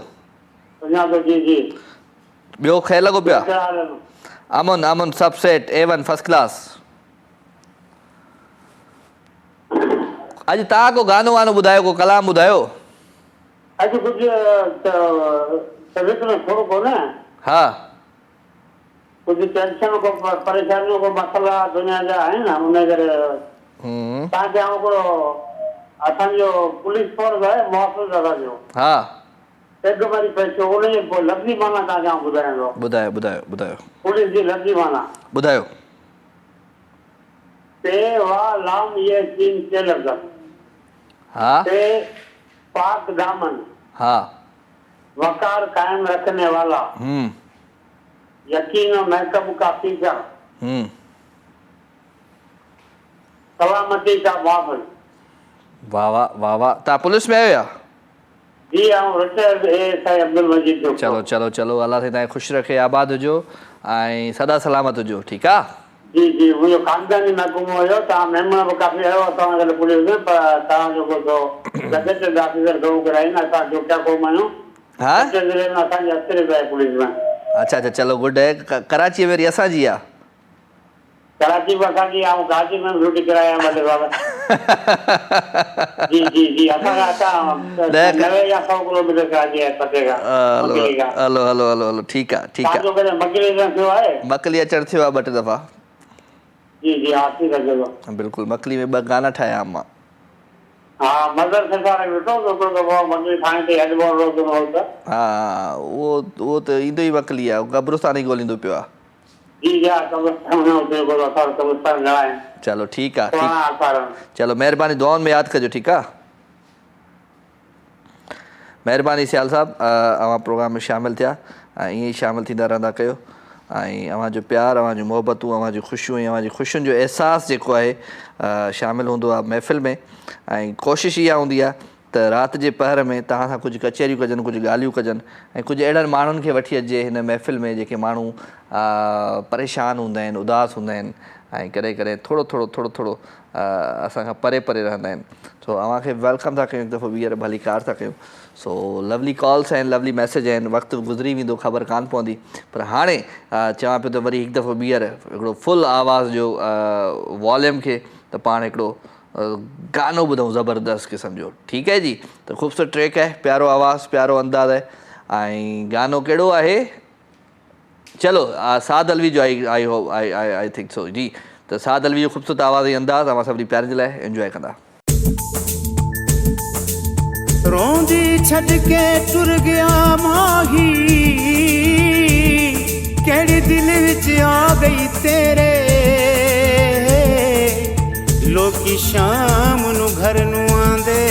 जी जी ॿियो ख़ैर लॻो पिया कहिड़ा हाल आहिनि? अमन सब सेट A1 फर्स्ट क्लास अॼु तव्हां को गानो वानो ॿुधायो को कलाम ॿुधायो अॼु कुझु तबियत में थोरो कोन्हे हा कुझु टेंशन को परेशानियूं को मसला दुनिया जा आहिनि उन करे तव्हांखे आउं हिकिड़ो असांजो पुलिस फोर्स आहे मुहफ़िज़ दादा जो हा हिकु वारी पैसो उनजी लफ़्ज़ी माना तव्हांखे आउं ॿुधाईंदो ॿुधायो पुलिस जी लफ़्ज़ी माना ॿुधायो पे वा लाम ये तीन के लफ्ज़ हा पे पाक दामन हा वकार कायम रखने वाला यकीन और महकम का पीछा सलामती का मुहाफ़िज़ वाह तव्हां पुलिस में आहियो या जी आउं रिटायर्ड एएसआई अब्दुल मजीद जो चलो अल्लाह साईं तव्हांखे ख़ुशि रखे आबाद हुजो ऐं सदा सलामत हुजो ठीकु आहे जी जी मुंहिंजो ख़ानदानी महकूमो हुयो तव्हां महिमान बि काफ़ी आयो असां गॾु पुलिस में पर तव्हां जेको गज़ेटेड ऑफिसर घणो कराईंदा असां जोकिया क़ौम आहियूं हा ज़िले में असांजी अक्सरियत आहे पुलिस में अच्छा चलो गुड है कराची में वरी असांजी आहे कराची में असांजी ऐं कराची में ड्यूटी कराया भले बाबा जी जी जी असां नवे या 100 किलोमीटर कराची आहे पते खां हलो ठीकु आहे तव्हांजो कॾहिं मकली अचणु थियो आहे मकली अचणु थियो आहे 2 दफ़ा जी जी हा थी सघे थो बिल्कुलु मकली में 2 गाना ठाहिया मां हा मदर संसार ॾिठो हिकिड़ो दफ़ो मकली थाणे ते हेडबोर्ड रोड में हो त हा उहो त ईंदो ई मकली आहे कब्रिस्तान ई ॻोल्हींदो पियो आहे जी हा कब्रिस्तान घणा आहिनि चलो ठीकु आहे चलो महिरबानी दुआउनि में यादि कजो ठीकु आहे महिरबानी सियाल साहब अवां प्रोग्राम में शामिल थिया ऐं ईअं ई शामिल थींदा रहंदा कयो ऐं अवां जो प्यार अवां जूं मोहबतूं अवां जूं ख़ुशियूं ऐं अवां जी ख़ुशियुनि जो अहसासु जेको आहे शामिल हूंदो आहे महफ़िल में ऐं कोशिशि इहा हूंदी आहे त त राति जे पहर में तव्हां सां कुझु कचहरियूं कजनि, कुझु ॻाल्हियूं कजनि ऐं कुझु अहिड़नि माण्हुनि खे वठी अचिजे हिन महफ़िल में जेके माण्हू परेशान हूंदा आहिनि, उदास हूंदा आहिनि ऐं कॾहिं कॾहिं थोरो असांखां परे रहंदा आहिनि। सो अव्हांखे वेलकम था कयूं, हिकु दफ़ो ॿीहर भली कार था कयूं। सो लवली कॉल्स आहिनि, लवली मैसेज आहिनि, वक़्तु गुज़री वेंदो ख़बर कान पवंदी, पर हाणे चवां पियो त वरी हिकु दफ़ो ॿीहर हिकिड़ो फुल आवाज़ जो वॉल्यूम खे त पाण हिकिड़ो गानो ॿुधूं ज़बरदस्त क़िस्म जो। ठीकु है जी, त ख़ूबसूरत ट्रैक है, प्यारो आवाज़, प्यारो अंदाज़ है ऐं गानो कहिड़ो आहे? चलो साद अलवी जो आई थिंक सो जी। त साद अलवी जो ख़ूबसूरत आवाज़ ऐं अंदाज़ अवां सभिनी प्यारनि जे लाइ एंजॉय कंदा। रोंदी छड़ के टुर गया माही, केड़ी दिल विच आ गई तेरे, लोकी शाम नू घर नू आंदे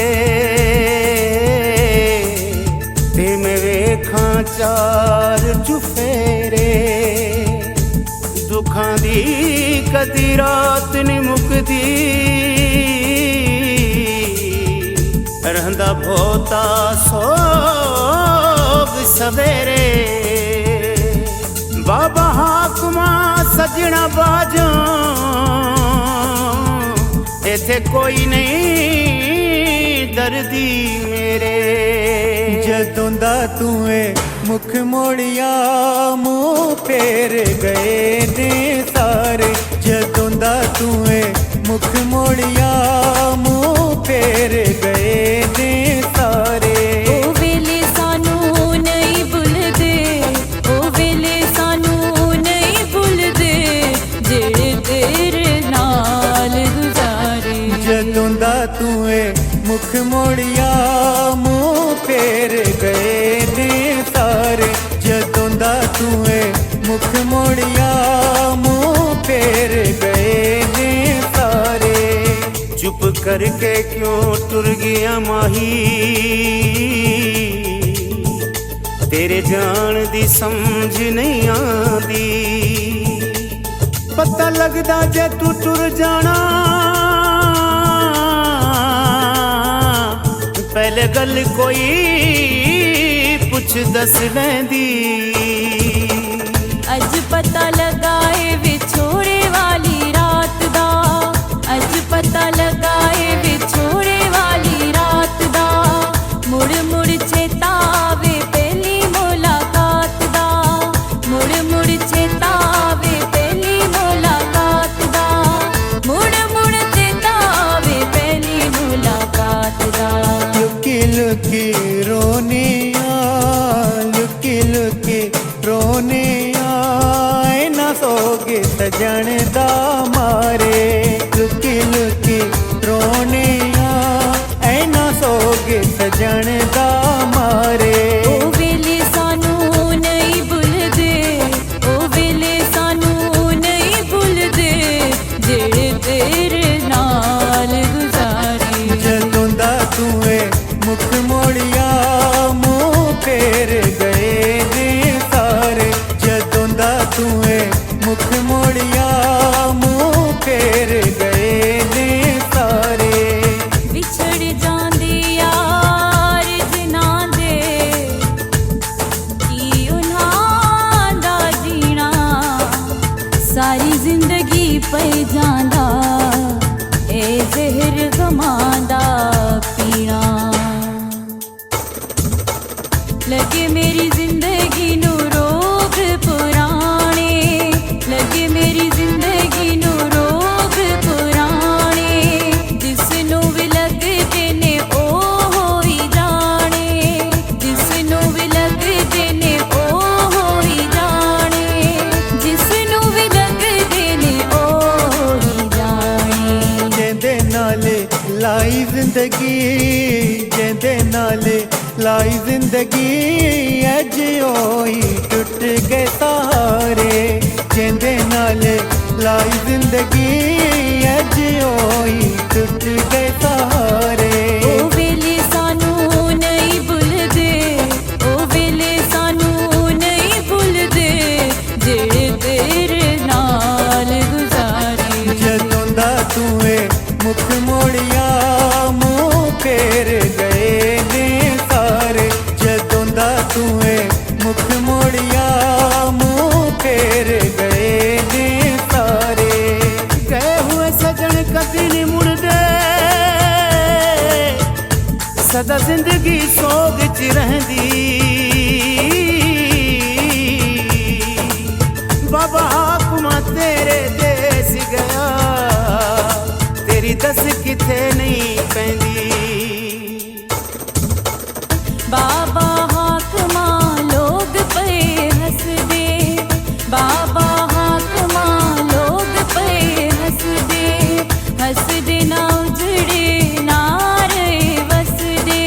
ते मैं वेखां चार चुफेरे, दुखां दी कदी रात नी मुकदी, रहंदा भोता सोग सवेरे, बाबा हाकुमा सजना बाजा इथे कोई नहीं दर्दी मेरे, जदों दा तूए मुख मोड़िया मुँह फेर गए ने सारे, जदों दा तूए मुख मोड़िया मुँह फेर गए ने सारे। ओ वेले सानू नहीं भुलदे, ओ वेले सानू नहीं भुलदे, जेड़े तेरे नाल गुजारे, जदों दा तूए मुख मोड़िया मुँह फेर गए ने सारे, जदों दा तूए मुख मोड़िया मुँह फेर गए ने सारे। चुप करके क्यों टुर गया माही, तेरे जान दी समझ नहीं आंदी, पता लगदा जे तू टुर जाना, पहले गल कोई पुछ दस लैंदी, अज पता लगा है विछोड़े वाली रात दा, अज पता लगा है विछोड़े वाली रात दा, मुड़ मुड़ चेतावे पहली मुलाकात दा, मुड़ मुड़ चेतावे पहली मुलाकात दा, मुड़ मुड़ चेतावे पहली मुलाकात दा। लुकी लुकी रोने लुकी लुकी रोने आए ना सोगे सजन दा मारे, लुकी लुकी रोने आए ना सोगे सजन दा मारे। ओ वेले सानू नहीं भुलदे, ओ वेले सानू नहीं भुलदे, जेड़े तेरे नाल गुजारे, जदों दा तूए मुख मोड़िया मुँह फेर गए ने सारे, जदों दा तूए मुख मोड़िया मुँह फेर गए ने सारे। विछड़ जांदे यार जिन्हां दे, की उन्हां दा जीना, सारी जिंदगी पई जांदा ए ज़हर गमां दा पीना, लगे मेरी जिंदगी नू रोग पुराने, लगे मेरी जिंदगी नू रोग पुराने, जिसनू भी लगदे ने ओ होई जाने, जिसनू भी लगदे ने ओ होई जाने, जिसनू भी लगदे ने ओ होई जाने। जेंदे नाले लाई जिंदगी, जेंदे नाले लाई जिंदगी, अज होई टुट गए सहारे, जेंदे नाले लाई जिंदगी, अज होई टुट गए सहारे। ओ वेले सानू नहीं भुलदे, ओ वेले सानू नहीं भुलदे, जेड़े तेरे नाल गुजारे, जदों दा तूए मुख मोड़िया मुँह फेर गए सदा जिंदगी सोग च रहंदी बाबा हुक्मा तेरे देस गया तेरी दस किथे नहीं पैंदी बाबा हाकमा लोग पे हंस दे बाबा हाकमा लोग पे हंस दे ना उजड़े ना रे वस दे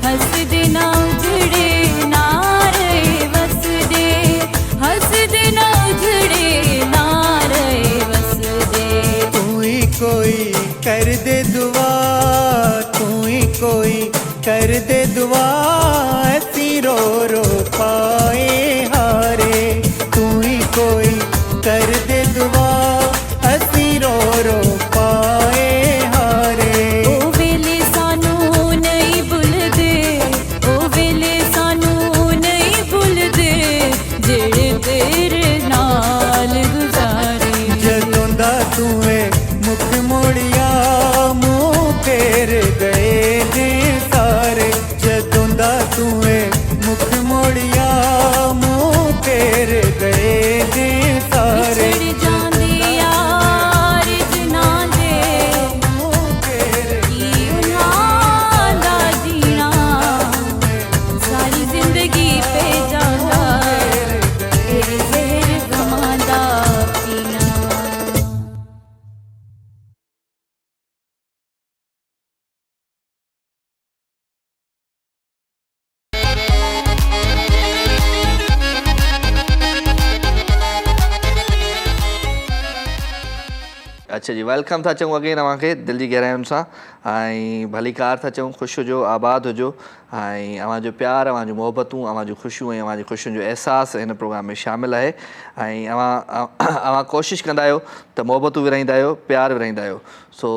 हंस दे ना उजड़े ना रे वस दे हंस दे ना उजड़े ना रे वस दे तू ही कोई कर दे दुआ तू ही कोई कर दे दुआ ऐसी रो रो पाए हारे तू ही कोई कर दे दुआ ऐसी रो रो पाए हारे ओ वेले सानू नहीं भुलदे ओ वेले सानू नहीं भुलदे जेड़े तेरे नाल गुजारे जदों दा तूए मुख मोड़िया मुँह फेर गए ने सारे जदों दा तूए मुख मोड़िया मुँह फेर गए ने सारे बिछड़ जांदे यार जिन्हां दे की उन्हां दा जीना सारी जिंदगी पे जांदा तेरे जहर गमां दा पीना अच्छा जी वेलकम था चऊं अगेन अव्हांखे दिलि जी गहराइयुनि सां ऐं भली कार था चऊं ख़ुशि हुजो आबाद हुजो ऐं अव्हांजो प्यार अव्हांजूं मोहबतूं अव्हांजूं ख़ुशियूं ऐं अव्हांजी ख़ुशियुनि जो अहसासु हिन प्रोग्राम में शामिलु आहे ऐं अव्हां कोशिशि कंदा आहियो त मोहबतूं विरहाईंदा आहियो प्यार विरहाईंदा आहियो सो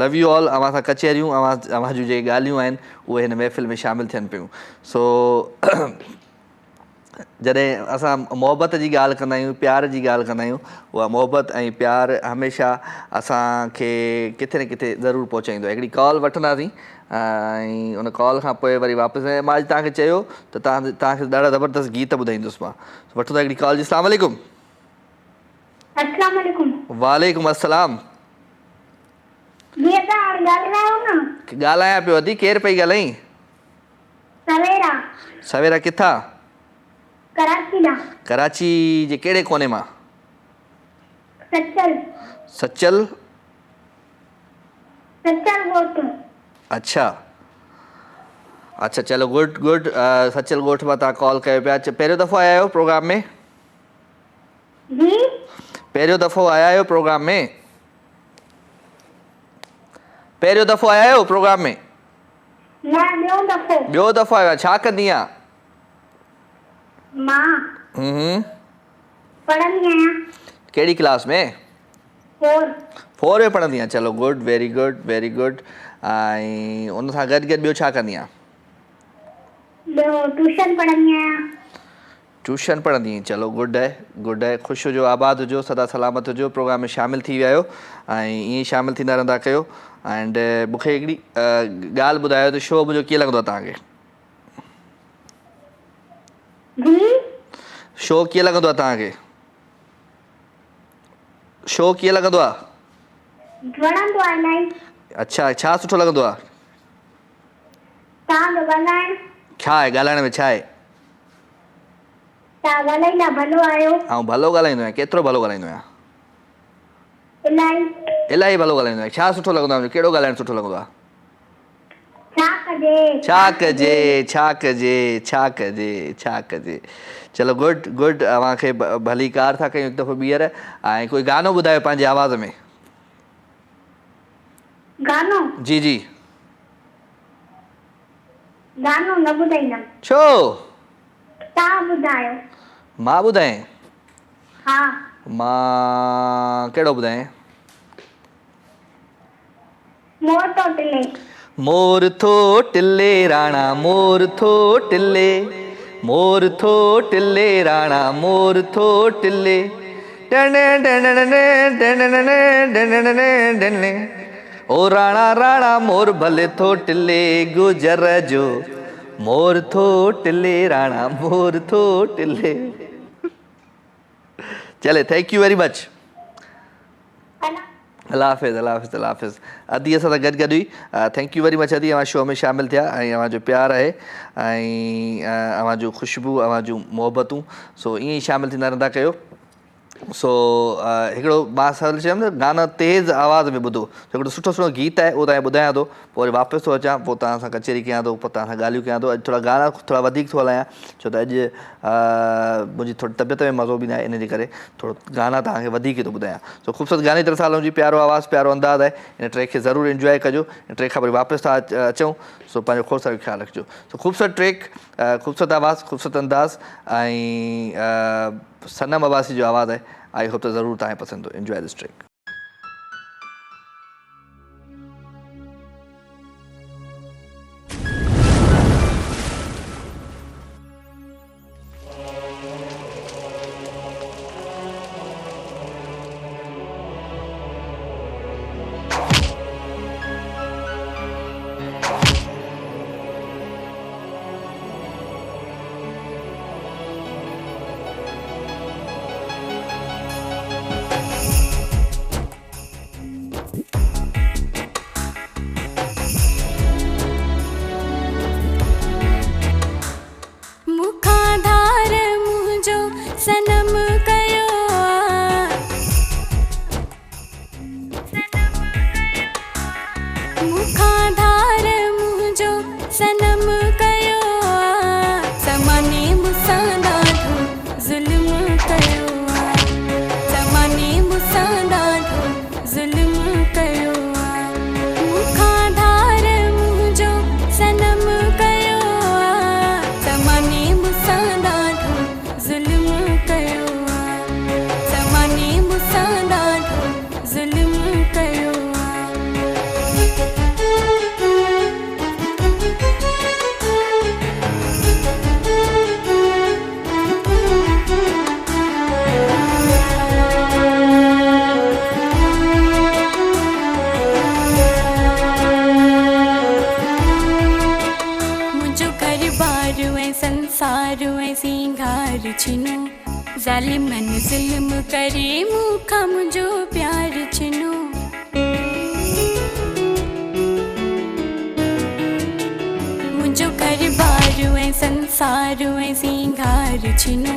लव यू ऑल अव्हां सां कचहरियूं अव्हां जूं जेके ॻाल्हियूं आहिनि उहे हिन महफ़िल में शामिलु थियनि पियूं सो जॾहिं असां मोहबत जी ॻाल्हि कंदा आहियूं प्यार जी ॻाल्हि कंदा आहियूं उहा मोहबत ऐं प्यार हमेशह असांखे किथे न किथे ज़रूरु पहुचाईंदो आहे हिकिड़ी कॉल वठंदासीं ऐं उन कॉल खां पोइ वरी वापसि मां अॼु तव्हांखे चयो त तव्हांखे ॾाढा ज़बरदस्त गीत ॿुधाईंदुसि मां वठो था हिकिड़ी कॉल जी अस्सलाम वालेकुम अस्सलाम वालेकुम वालेकुम अस्सलाम जी तव्हां ॻाल्हायो न ॻाल्हायां पियो अदी केरु पई ॻाल्हाईं सवेरा सवेरा किथां कराची दा कराची जे कहिड़े कोने मां सच्चल सचल ॻोठ अच्छा अच्छा चलो गुड गुड सचल ॻोठ मां तव्हां कॉल कयो पिया पहिरियों दफ़ो आया आहियो प्रोग्राम में जी पहिरियों दफ़ो आया आहियो प्रोग्राम में पहिरियों दफ़ो आया आहियो प्रोग्राम में न ॿियो दफ़ो आयो आहे छा कंदी आहे मां पढ़ंदी आहियां कहिड़ी क्लास में 4 में पढ़ंदी आहियां चलो गुड वेरी गुड ऐं उन सां गॾु ॿियो छा कंदी आहियां ॿियो ट्यूशन पढ़ंदी आहियां ट्यूशन पढ़ंदी आहीं चलो गुड आहे ख़ुशि हुजो आबाद हुजो सदा सलामत हुजो प्रोग्राम में शामिलु थी विया आहियो ऐं ईअं ई शामिलु थींदा रहंदा कयो एंड मूंखे हिकिड़ी ॻाल्हि ॿुधायो त शो मुंहिंजो कीअं लॻंदो आहे तव्हांखे शो कीअं लॻंदो आहे तव्हांखे शो कीअं लॻंदो आहे वणंदो आहे इलाही अच्छा छा सुठो लॻंदो आहे तव्हांजो ॻाल्हाइण छा आहे ॻाल्हाइण में छा आहे तव्हां ॻाल्हाईंदा भलो आहियो ऐं भलो ॻाल्हाईंदो आहियां केतिरो भलो ॻाल्हाईंदो आहियां इलाही भलो ॻाल्हाईंदो आहियां छा सुठो लॻंदो आहे कहिड़ो ॻाल्हाइणु सुठो लॻंदो आहे छा कजे चलो गुड अव्हांखे भली कार था कयूं हिकु दफ़ो ॿीहर ऐं कोई गानो ॿुधायो पंहिंजे आवाज़ में गानो जी गानो न ॿुधाईंदमि छो तव्हां ॿुधायो मां ॿुधायां हा मां कहिड़ो ॿुधायां मोर थो टिले राणा मोर थो टिले राणा मोर थो टिले ओ राणा राणा मोर भले थो टिले गुजर जो मोर थो टिले राणा मोर थो टिले। चले, थैंक यू वेरी मच। अल्लाह हाफ़िज़, अल्लाह हाफ़िज़, अल्लाह हाफ़िज़। अदी असां सां गॾु हुई। थैंक यू वेरी मच अदी, अवां शो में शामिल थिया ऐं अवां जो प्यार आहे ऐं अवां जो ख़ुशबू, अवां जूं मोहबतूं, सो ईअं ई शामिल थींदा रहंदा कयो। सो हिकिड़ो मां सवाल चयुमि न, गाना तेज़ आवाज़ में ॿुधो, हिकिड़ो सुठो सुठो गीत आहे, उहो तव्हांखे ॿुधायां थो, पोइ वरी वापसि थो अचां, पोइ तव्हां सां कचहरी कयां थो, पोइ तव्हां सां ॻाल्हियूं कयां थो। अॼु थोरा गाना थोरा वधीक थो हलायां, छो त अॼु मुंहिंजी थोरी तबियत में मज़ो बि न आहे, इन जे करे थोरो गाना तव्हांखे वधीक थो ॿुधायां। सो ख़ूबसूरत गाने तरफ़ सां हुनजी प्यारो आवाज़ु, प्यारो अंदाज़ आहे। इन ट्रैक खे ज़रूरु इंजॉय कजो। इन ट्रैक खां वरी वापसि था अचूं, सो पंहिंजो खोड़ सारो ख़्यालु रखिजो। सो ख़ूबसूरत ट्रैक, ख़ूबसूरत आवाज़ु, ख़ूबसूरत अंदाज़ ऐं सनम अब्बासी जो आवाज़ु आहे। आई होप त ज़रूरु तव्हांखे पसंदि हो। Enjoy this track. ज़ालिमन ज़ुल्म करे मूंखां मुंहिंजो प्यार छिनो। मुंहिंजो घर-बार ऐं संसार ऐं सिंगार छिनो।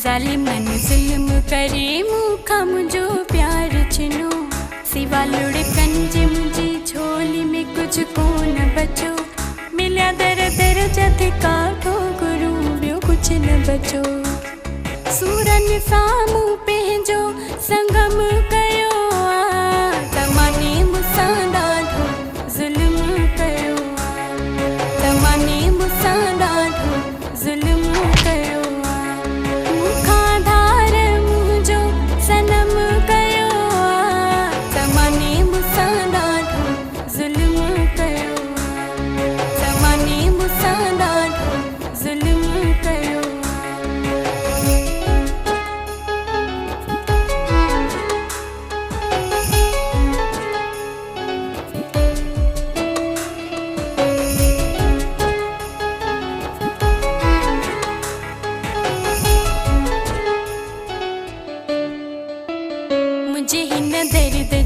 ज़ालिमन ज़ुल्म करे मूंखां मुंहिंजो प्यार छिनो। सिवा लुढ़कनि जे मुंहिंजी झोली में कुझु कोन बचो। मिलिया दर दर जा काठो गुरू, ॿियो कुझु न बचो। सूरनि साम्हूं पंहिंजो संगम कयो आहे, तमाने मूंसां ॾाढो ज़ुल्म कयो आहे। तमाने मूंसां ॾाढो ज़ुल्म कयो आहे। मूंखां धार मुंहिंजो सनम कयो आहे। तमाने मूंसां ॾाढो ज़ुल्म कयो आहे। तमाने मूंसां ॾाढो ज़ुल्म कयो।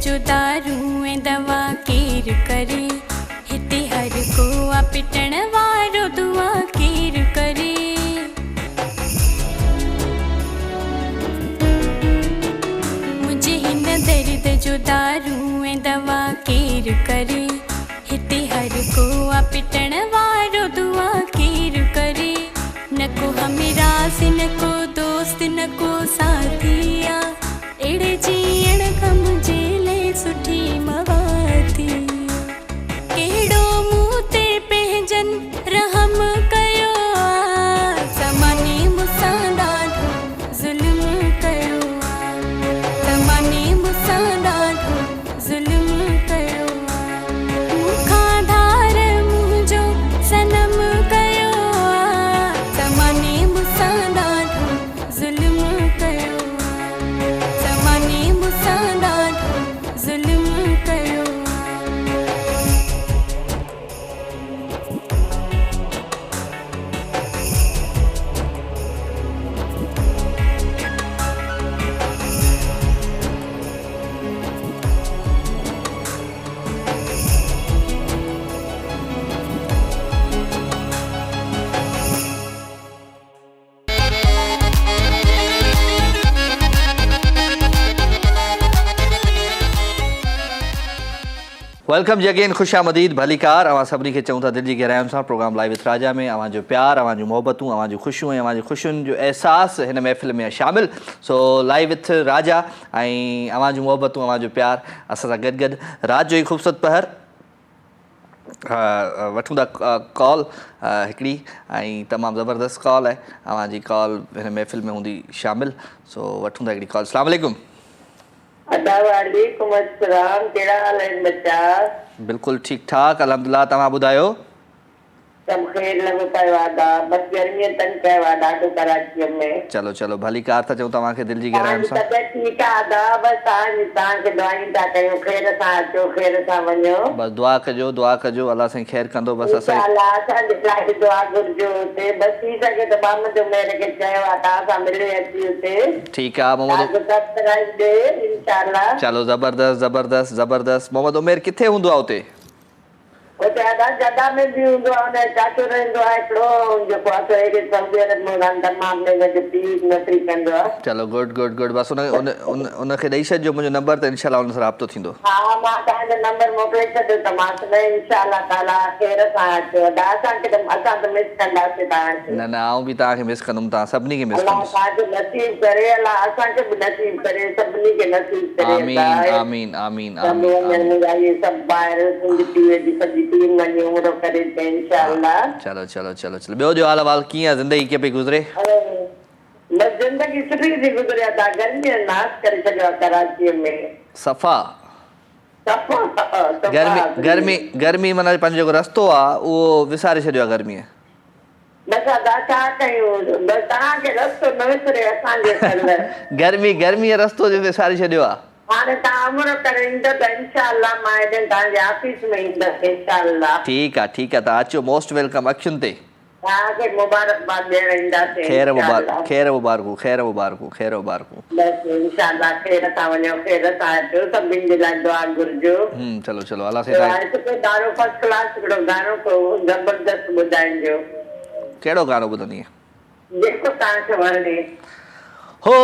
जो दारू ऐं दवा केर करे, हिते हर को आ पिटण वारो दुआ केर करे। मुझे हिन दर्द जो दारू ऐं दवा केर करे, हिते हर को आ पिटण वारो दुआ केर करे। न को हमराज़, न को दोस्त, न को साथिया, एड़े जीअण खां मुंहिंजे सुठी मवाती। कहिड़ो मूं ते पंहिंजन रहम कयो आहे। ज़माने मूंसां ॾाढो ज़ुल्म कयो आहे। ज़माने मूंसां ॾाढो ज़ुल्म कयो आहे। वेलकम जी अगेन, खुश आमदीद भलीकार। अवां सभिनी खे चऊं था दिलि जी गहराइयुनि सां प्रोग्राम लाइव विथ राजा में अवां जो प्यार, अवां जूं मोहबतूं, अवां जूं ख़ुशियूं ऐं अवां जी ख़ुशियुनि जो अहसास हिन महफ़िल में शामिल। सो लाइव विथ राजा ऐं अवां जूं मोहबतूं, अवां जो प्यार असां सां गॾु गॾु राति जो ई ख़ूबसूरत पहर वठूं था कॉल हिकिड़ी ऐं तमामु ज़बरदस्त कॉल आहे। अवां जी कॉल हिन महफ़िल में हूंदी शामिल। सो वठूं था हिकिड़ी कॉल। अस्सलाम वालेकुम। वालेकुम अस्सलाम, कहिड़ा हाल आहिनि बच्चा? बिल्कुलु ठीकु ठाक अल्हम्दुलिल्लाह, तव्हां ॿुधायो? सभु ख़ैर लॻो पियो आहे। बसि गर्मीअ तंग कयो आहे ॾाढो कराचीअ में। चलो चलो भली कार था चऊं तव्हांखे दिलि जी गहराइयुनि सां। तबियत ठीकु आहे अदा, बसि तव्हांखे दुआयूं था कयूं, ख़ैर सां अचो, ख़ैर सां वञो। बस दुआ कजो अल्लाह साईं ख़ैर कंदो। बस असां असांजे लाइ दुआ घुरिजो हुते, बसि थी सघे त मोहम्मद उमेर खे चयो आहे तव्हां सां मिले अची हुते। ठीकु आहे मोहम्मद, सब्सक्राइब ॾे इंशाअल्लाह। चलो ज़बरदस्त ज़बरदस्त ज़बरदस्त। मोहम्मद उमेर किथे हूंदो आहे हुते? हुते अदा जदा में बि हूंदो आहे, हुन चाचो रहंदो आहे हिकिड़ो जेको आहे सऊदी अरब में तमामु हुनजो पीउ नौकरी कंदो आहे। चलो गुड गुड गुड। बसि उनखे ॾेई छॾिजो मुंहिंजो नंबर, त इनशाअल्लाह हुन सां राब्तो थींदो। हा मां तव्हांजो नंबर मोकिले छॾियो त मां इंशाअल्लाह ताला ख़ैर सां अचो। असांखे असां त मिस कंदासीं तव्हांखे। न न आऊं बि तव्हांखे मिस कंदुमि, तव्हां सभिनी खे मिस अलाह कंदुसि। तव्हांखे नसीब करे, अलाह असांखे बि नसीब करे, सभिनी खे नसीब करे। आमीन आमीन आमीन आमीन। सभु ॿाहिरि सिंध टीवीअ जी सॼी टीम वञी उमिरो करे अचे इंशाअल्लाह। चलो चलो चलो चलो। ॿियो जो हाल अहवाल कीअं आहे? ज़िंदगी कीअं पई गुज़रे? बस जिंदगी सुठी थी गुज़रे था। गर्मी नाश करे छॾियो आहे कराचीअ में। सफ़ा गर्मी माना पंहिंजो जेको रस्तो आहे उहो विसारे छॾियो आहे गर्मीअ। बसि अदा छा कयूं, बसि तव्हांखे रस्तो न विसरे असांजे गर्मीअ रस्तो जो विसारे छॾियो आहे। हाणे तव्हां उमिरि करे ईंदो त इंशाअल्लाह मां हेॾे तव्हांजे ऑफिस में ईंदसि इंशाअल्लाह। ठीकु आहे तव्हां अचो, मोस्ट वेलकम। अखियुनि ते तव्हांखे मुबारकबाद ॾियण ईंदासीं। खैर मुबारकूं खैर मुबारकूं खैर मुबारकूं। बसि इंशाअल्लाह ख़ैर सां वञो, ख़ैर सां अचो, सभिनि जे लाइ दुआ घुरिजो। चलो चलो अल्लाह से गानो फर्स्ट क्लास हिकिड़ो गानो को ज़बरदस्त ॿुधाइजो। कहिड़ो गानो ॿुधंदीअ? जेको तव्हांखे वणे। हो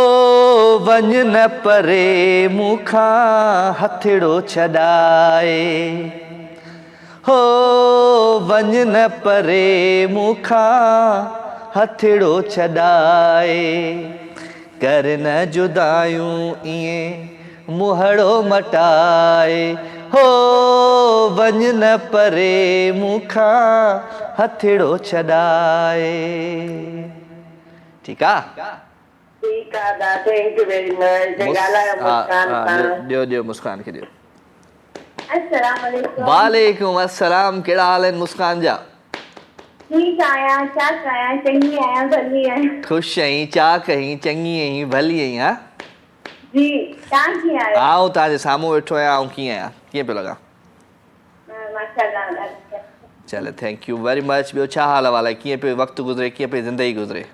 वञ न परे मूंखां हथड़ो छॾाए, हो वञ न परे मूंखां हथड़ो छॾाए, कर न जुदायूं ईअं मुहड़ो मटाए, हो वञ न परे मूंखां हथड़ो छॾाए। ठीकु आहे? ठीकु आहे, थैंक यू वेरी मच। ॾियो मुस्कान खे ॾियो। अस्सलाम वालेकुम। वालेकुम अस्सलाम। कहिड़ा हाल आहिनि मुस्कान जा? ठीक आहियां, छा कयां, चङी आहियां, भली आहियां। ख़ुशि आहीं, चाक आहीं, चङी आहीं, भली आहीं? हा जी, तव्हां कीअं आहियो? आऊं तव्हांजे साम्हूं वेठो आहियां। आऊं कीअं आहियां? कीअं पियो लॻा? माशाअल्लाह। चलो थैंक यू वेरी मच। ॿियो छा हाल अहवाल आहे? कीअं पियो वक़्तु गुज़रे, कीअं पई ज़िंदगी गुज़रे?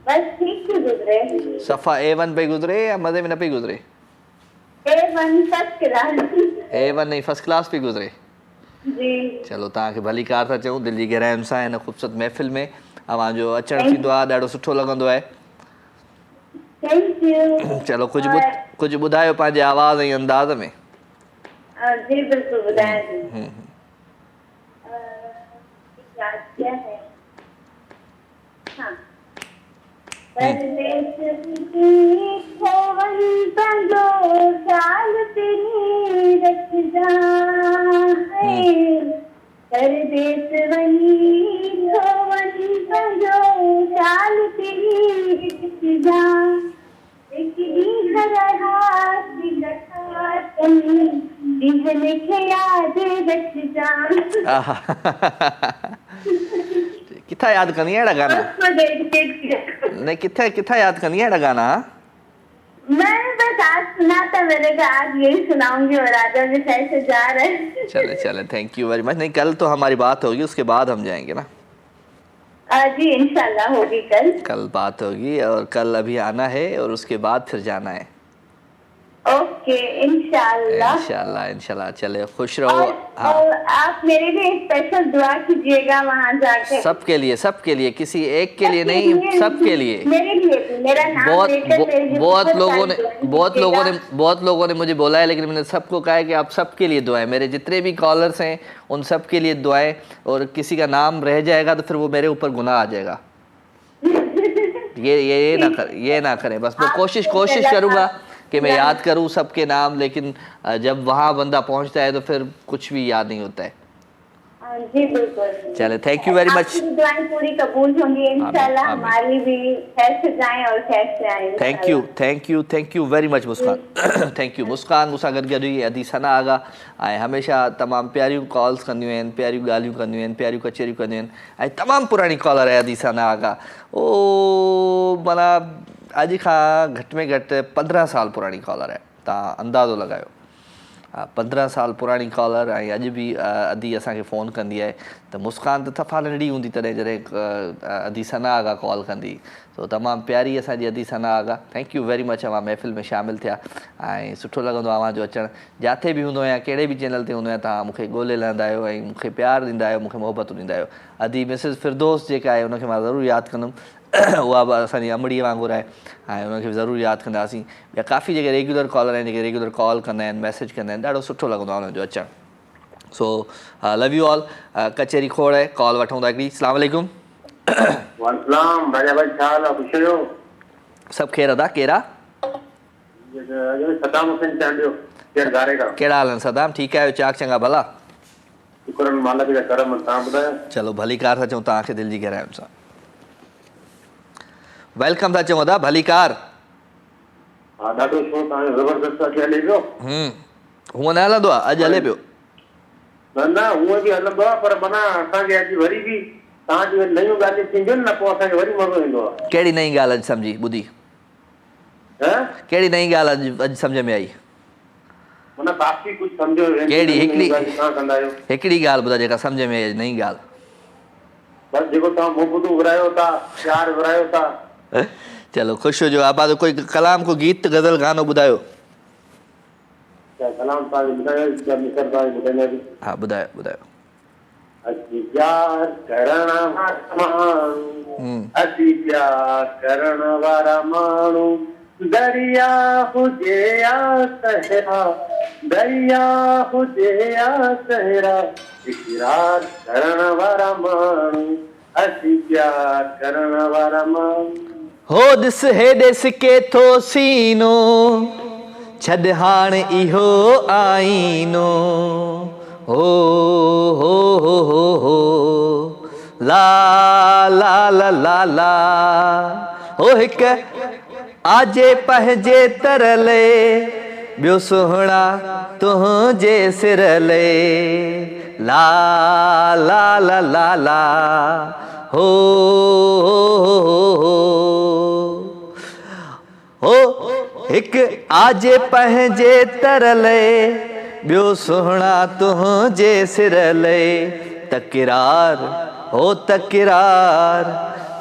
बस ठीक थी गुज़रे। सफ़ा A1 पई गुज़रे या मज़े में न पई गुज़रे? A1 first class. A1 नहीं फर्स्ट क्लास पई गुज़रे? जी। चलो तव्हांखे भली कार था चऊं दिलि जी गहराइयुनि सां हिन ख़ूबसूरत महफ़िल में अवांजो अचणु थींदो आहे, ॾाढो सुठो लॻंदो आहे। Thank you. चलो कुझु ॿुधायो पंहिंजे आवाज़ ऐं अंदाज़ में। जी बिल्कुल ॿुधायां। क्या है? हाँ। परदेस की खोवन पंजो ख्याल तेरी रख जाए, परदेस वनी खोवन पंजो ख्याल तेरी रख जाए, एक दी हरा दी लखा तनी दिल के याद रख जाए। किथा याद कंदी अहिड़ा गाना? नहीं किथा याद कंदी अहिड़ा गाना? मैं बस आज सुना था, मेरे को आज यही सुनाऊंगी और राजा भी सही से जा रहे हैं। चले थैंक यू वेरी मच। नहीं कल तो हमारी बात होगी, उसके बाद हम जाएंगे ना? जी इंशाल्लाह होगी कल बात होगी और कल अभी आना है और उसके बाद फिर जाना है। ओके। ओके इंशाल्लाह। इंशाल्लाह इंशाल्लाह। चले खुश रहो। और आप मेरे लिए स्पेशल दुआ कीजिएगा वहाँ जाके। सबके लिए, किसी एक के लिए नहीं, सबके लिए। मेरे लिए भी, मेरा नाम बहुत लोगों ने मुझे बोला है, लेकिन मैंने सबको कहा है कि आप सबके लिए दुआएं, मेरे जितने भी कॉलर्स हैं उन सब के लिए दुआएं, और किसी का नाम रह जाएगा तो फिर वो मेरे ऊपर गुनाह आ जाएगा। ये ना करें। बस मैं कोशिश करूँगा कि मैं याद करूँ सबके नाम, लेकिन जब वहाँ बंदा पहुँचता है तो फिर कुछ भी याद नहीं होता है। जी बिल्कुल। चले, थैंक यू वेरी मच। दुआएं पूरी कबूल होंगी इंशाल्लाह, हमारी भी खैर से जाएं और खैर से आएं। Thank you very much Muskan. Thank U Muskan. मूंसां गॾु गॾु अदी सना आगा ऐं हमेशह तमामु प्यारियूं कॉल्स कंदियूं आहिनि, प्यारियूं ॻाल्हियूं कंदियूं आहिनि, प्यारियूं कचेरियूं कंदियूं आहिनि, ऐं तमामु पुराणी कॉलर आहे अदी सना आगा। ओ माना अॼु खां घटि में घटि 15 साल पुराणी कॉलर आहे, तव्हां अंदाज़ो लॻायो। 15 साल पुराणी कॉलर, ऐं अॼु बि अदी असांखे फ़ोन कंदी आहे। त मुस्कान त तफ़ा नंढी हूंदी तॾहिं जॾहिं अदी सना आगा कॉल कंदी, तो तमामु प्यारी असांजी अदी Sana Agha. Thank you very much. अवां महफ़िल में शामिलु थिया ऐं सुठो लॻंदो आहे अवांजो अचणु। जिथे बि हूंदो आहियां, कहिड़े बि चैनल ते हूंदो आहियां, तव्हां मूंखे ॻोल्हे लहंदा आहियो ऐं मूंखे प्यारु ॾींदा आहियो, मूंखे मोहबतूं ॾींदा आहियो। अदी मिसिस फिरदोस जेका आहे उनखे मां ज़रूरु यादि कंदुमि, उहा बि असांजी अमड़ीअ वांगुरु आहे ऐं उनखे बि ज़रूरु यादि कंदासीं। ॿिया काफ़ी जेके रेगुलर कॉलर आहिनि, जेके रेगुलर कॉल कंदा आहिनि, मैसेज कंदा आहिनि, ॾाढो सुठो लॻंदो आहे उन्हनि जो अचणु। So love you all. कचेरी खोड़ आहे, कॉल वठूं था हिकिड़ी। अस्सलाम वालेकुम। वालेकुम राजा भाई, छा हाल आहे? ख़ुशि आहियो? सभु ख़ैर अदा। कहिड़ा सदाम हुसैन चांडियो, कहिड़ा हाल आहिनि? सदाम ठीकु आहियो? चाक चङा भला? शुक्रन मालिक जा करम। तव्हां ॿुधायो? चलो भली कार था चऊं तव्हांखे दिलि जी गहराइयुनि सां। वेलकम था चऊं अदा, भली कार। हा, ॾाढो शो तव्हांजो ज़बरदस्त अची हले पियो। हूअं न हलंदो आहे, अॼु हले पियो। न हूअं बि हलंदो आहे, पर माना असांखे अॼु वरी बि तव्हांजी नयूं ॻाल्हियूं थींदियूं न, पोइ असांखे वरी मज़ो ईंदो आहे। कहिड़ी नई ॻाल्हि अॼु सम्झी ॿुधी? कहिड़ी नई ॻाल्हि अॼु सम्झ में आई? माना काफ़ी कुझु सम्झो। कहिड़ी? हिकिड़ी ॻाल्हि ॿुधायो जेका सम्झ में आई नई ॻाल्हि। बस जेको तव्हां मोहबतूं विरायो था, प्यार विरायो था। चलो ख़ुशि हुजो आबाद। कोई कलाम, को गीत, गज़ल, गानो ॿुधायो। कलाम हा ॿुधायो। असी प्यार करण वारा माण्हू, दरिया हुजे या सहरा, दरिया हुजे या सहरा, इकरार करण वारा माण्हू, असी प्यार करण वारा माण्हू। हो ॾिस हेॾे सिके थो सीनो, छॾ हाणे इहो आईनो। हो हो हो हो हो ला ला ला ला ला। हो हिकु आजे पंहिंजे तरले, ॿियो सुहिणा तुंहिंजे सिरले। ला ला ला ला ला। हो हो हिकु आजे पंहिंजे तरले, ॿियो सुहिणा तुंहिंजे सिरले। तकरार हो तकरार,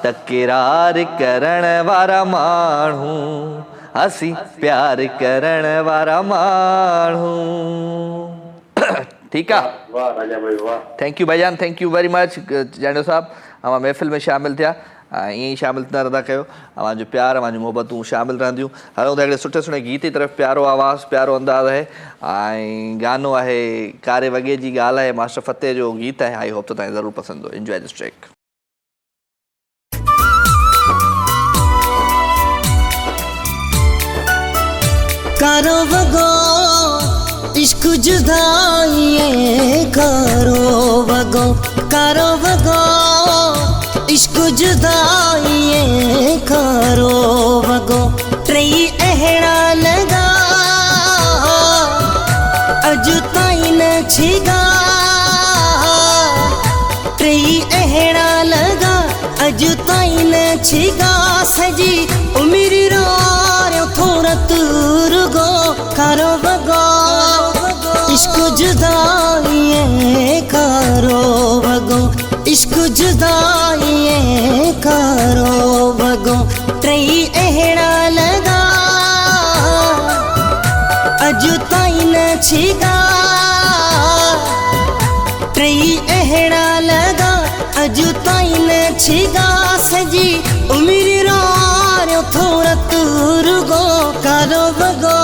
तकरार करण वारा माण्हू, असी प्यार करण वारा माण्हू। ठीकु आहे? वाह राजा भाई वाह। थैंक यू भाईजान, थैंक यू वेरी मच। जांडो साहब अवां महफ़िल में शामिलु थिया, ईअं ई शामिलु थींदा रहंदा कयो। अवांजो प्यार, अवांजूं मोहबतूं शामिलु रहंदियूं। हलूं था हिकिड़े सुठे सुठे गीत जी तरफ़। प्यारो आवाज़ु, प्यारो अंदाज़ आहे ऐं गानो आहे कारे वॻे जी ॻाल्हि आहे, मास्टर फ़तेह जो गीत आहे। आई होप त तव्हांखे ज़रूरु पसंदि हो। Enjoy this track. कारो वॻो इश्क जुदाई, कारो वॻो, कारो वॻो इश्क जुदाई, कारो वॻो। टई अहिड़ा लॻा अॼु ताईं न छिगा, टई अहिड़ा लॻा अॼु ताईं न छिगा। सॼी उमिरि रोयो थोरा तुरगो, कारो वॻो इश्क जुदाई, कारो वॻो इश्क जुदाई, कारो वॻो। टई अहिड़ा लॻा अजु ताईं न छिगा टई अहिड़ा लॻा अजु ताईं न छिगा सॼी उमिरि रारियो थोरा रुगो कारो वॻो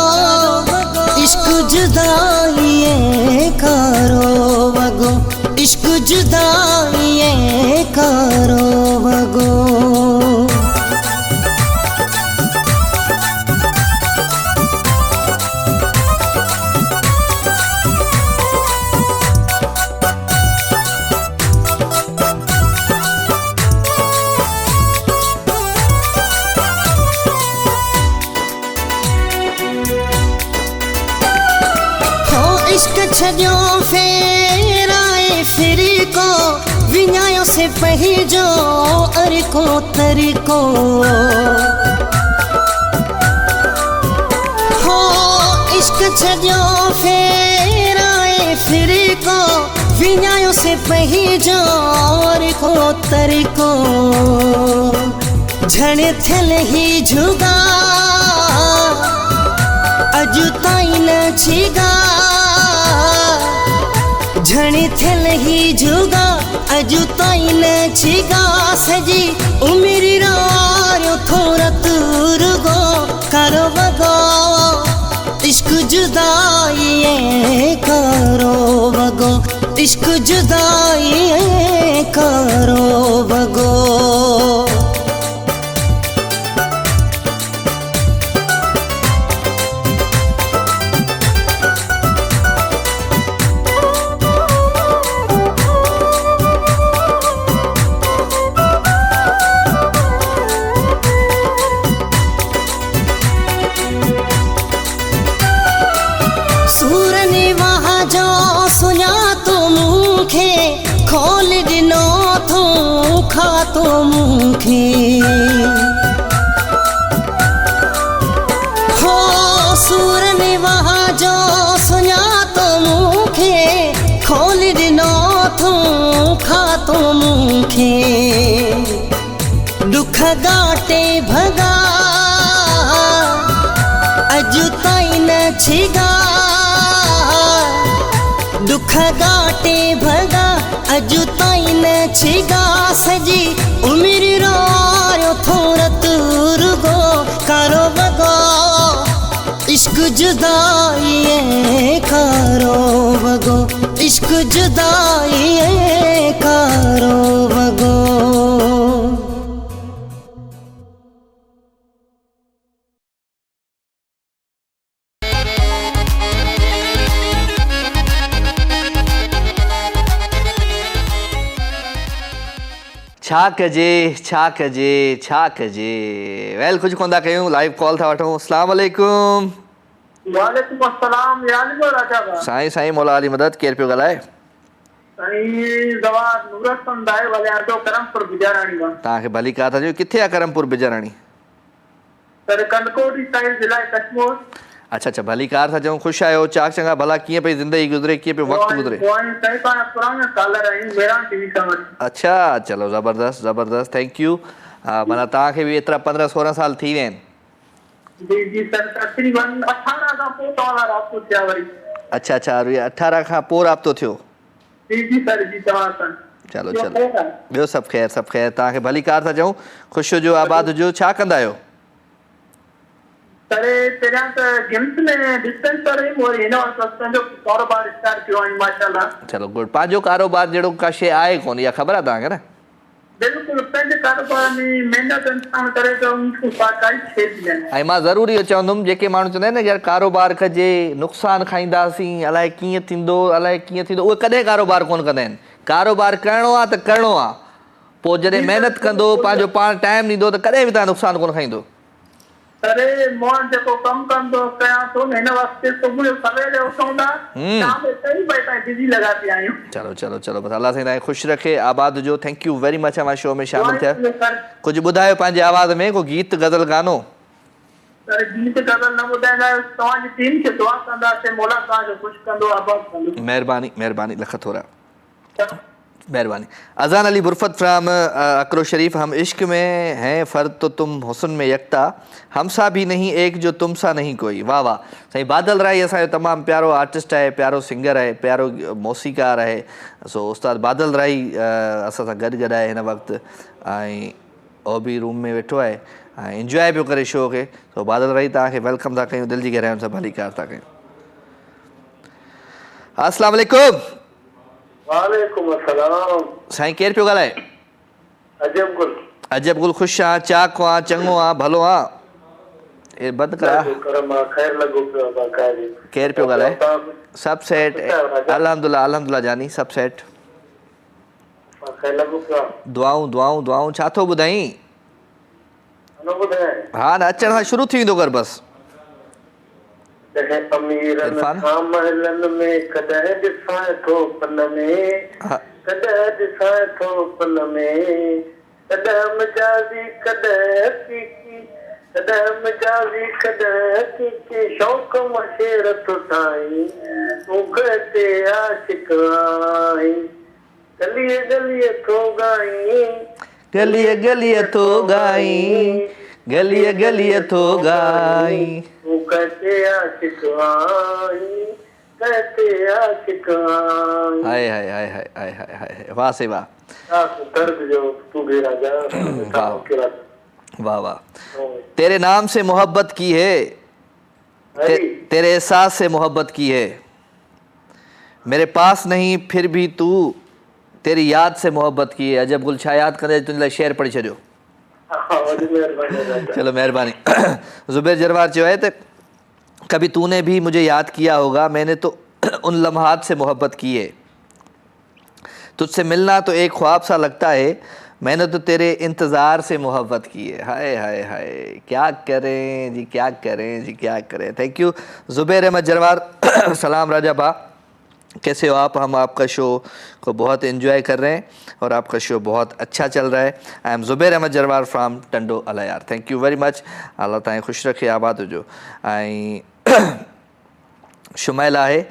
इश्क जुदाई कारो वॻो इश्क जुदाई कारो वॻो छॾियो फेराए फिरी को विञायो से पंहिंजो अरिको तरीक़ो हो इश्क छॾियो फेराए फिरी को विञायो से पंहिंजो अरिको तरीक़ो झण थियल ही जुगा अजु ताईं न छिगा झणी थियल ही जुगा अजु ताईं न छिगा सॼी उमिरि रारियो थोरा रुगो कारो वॻो इश्क जुदाई कारो वॻो इश्क जुदाई कारो वॻो खोल दिनो थो खातो मुखे हो सूर ने वहाँ जो सुना तो मुखे खोल दिनो थो खातो मुखे दुख गाटे भगा अजु ताईं न छिगा दुख गाटे भगा अजु ताईं न छिगा सॼी उमिरि रारियो थोरा रुगो कारो वॻो इश्क जुदाई कारो वॻो इश्क जुदाई कारो वॻो छा कजे वेल कुछ कोन था कयूं लाइव कॉल था वठूं अस्सलाम वालेकुम वालेकुम अस्सलाम यानी को राजा बा साईं मौला अली मदद केर पियो ॻाल्हाए साईं जवाब नूरत संदाए वाले आटो करमपुर बिजाराणी वा तव्हांखे भली का था जो किथे आहे करमपुर बिजाराणी सर कनकोटी साइड जिला कश्मीर अच्छा भली कार था चऊं ख़ुशि आहियो चाक चङा भला कीअं पई ज़िंदगी गुज़रे कीअं पियो वक़्तु गुज़रे अच्छा चलो ज़बरदस्त थैंक यू माना तव्हांखे बि एतिरा 15-16 साल थी विया आहिनि अच्छा 18 खां पोइ राब्तो थियो चलो ॿियो सभु ख़ैर तव्हांखे भली कार था चऊं ख़ुशि हुजो आबाद हुजो छा कंदा आहियो सरे तेरा तो गेम्स में डिस्पेंसर है और इनो सस्पेंडो कारोबार स्टार्ट कियो है माशाल्लाह चलो गुड पांजो कारोबार जेड़ो का शे आए कोन या खबर है ताके ना बिल्कुल पंहिंजे कारोबार में मेहनत इंसान करे तो उनको काई छेद ने आई मां जरूरी चवंदुम जेके माण्हू चवंदा आहिनि यार कारोबार कजे नुक़सान खाईंदासीं अलाए कीअं थींदो उहे कॾहिं कारोबार कोन कंदा आहिनि कारोबार करणो आहे त करणो आहे पोइ जॾहिं महिनत कंदो पंहिंजो पाण टाइम ॾींदो त कॾहिं बि तव्हां नुक़सान कोन खाईंदो अरे मोहन जेको कम कंदो कयां तो हिन वास्ते सुबुह जो सवेरे उथूंदा शाम जो कई बजे ताईं बिजी लगा पिया आहियूं चलो बस अल्लाह साईं ख़ुशि रखे आबाद हुजो थैंक यू वेरी मच हमारे शो में शामिल थिया कुछ ॿुधायो पंहिंजे आवाज़ में को गीत गज़ल गानो सर गीत गज़ल न ॿुधाईंदा तव्हांजी टीम खे दुआ कंदासीं मौला तव्हांजो ख़ुशि कंदो आबाद कंदो महिरबानी लख थोरा मेहरबानी। अजान अली बुरफत फ्राम अकरो शरीफ, हम इश्क में हैं फ़र्द तो तुम हुस्न में यकता, हमसा भी नहीं एक जो तुमसा नहीं कोई। वाह वाह साईं। बादल राही असांजो तमामु प्यारो आर्टिस्ट है, प्यारो सिंगर है, प्यारो मौसीकार है। सो उस्ताद बादल राही असां सां गॾु गॾु आहे हिन वक़्तु, ऐं उहो बि रूम में वेठो आहे ऐं इंजॉय पियो करे शो खे। सो बादल राही तव्हांखे वेलकम था कयूं, दिलि जी गहराइयुनि सां भली कार था कयूं। अस्सलाम वालेकुम। वालेकुम अस्सलाम। साईं केरु पियो ॻाल्हाए? अजब गुल। अजब गुल, ख़ुशि आहियां, चाक आहियां, चङो आहियां, भलो आहियां। ए बंदि करा। खैर लगो पियो बाकायदे। केरु पियो ॻाल्हाए? सभु सेट, अल्हम्दुलिल्लाह अल्हम्दुलिल्लाह जानी, सभु सेट। खैर लगो पियो। दुआऊं दुआऊं दुआऊं, छा थो ॿुधाई? हा न अचण खां शुरू थी वेंदो कर बसि। अमीरनि खां महलनि में कॾहिं ॾिसां थो पल में, कॾहिं ॾिसां थो पल में, कॾहिं मजाज़ी कॾहिं हक़ीक़ी, कॾहिं मजाज़ी कॾहिं हक़ीक़ी, शौक़ मशेरत ठाहीं तूं घटे आशिक़ आहीं, गलीअ गलीअ थो ॻाईं, गलीअ गलीअ थो ॻाईं, गलीअ गलीअ थो ॻाईं, तूं कहते आशिक़ आहीं, कहते आशिक़ आहीं। हाय हाय हाय हाय हाय हाय हाय, वाह से वाह। दर्द जो तू भी राजा, वाह वाह। तेरे नाम से मोहब्बत की है, तेरे एहसास से मोहब्बत की है, मेरे पास नहीं फिर भी तू तेरी याद से मोहब्बत की है। अजब गुल छा यादि कंदे तुंहिंजे लाइ शेर पढ़ी छॾियो। चलो मेहरबानी। ज़ुबैर जरवार जो है तो कभी तूने भी मुझे याद किया होगा, मैंने तो उन लम्हात से मोहब्बत की है, तुझसे मिलना तो एक ख्वाब सा लगता है, मैंने तो तेरे इंतज़ार से मोहब्बत की है। हाय हाय हाय, क्या करें जी, क्या करें जी, क्या करें। Thank U Zubair Ahmed जरवार। सलाम राजा बा, कैसे हो आप? हम आपका शो को बहुत एंजॉय कर रहे हैं और आपका शो बहुत अच्छा चल रहा है। I am Zubair Ahmed Jarwar from Tando Allahyar. Thank you very much. Allah ताईं ख़ुशि रखे, आबाद हुजो। ऐं शुमैला है,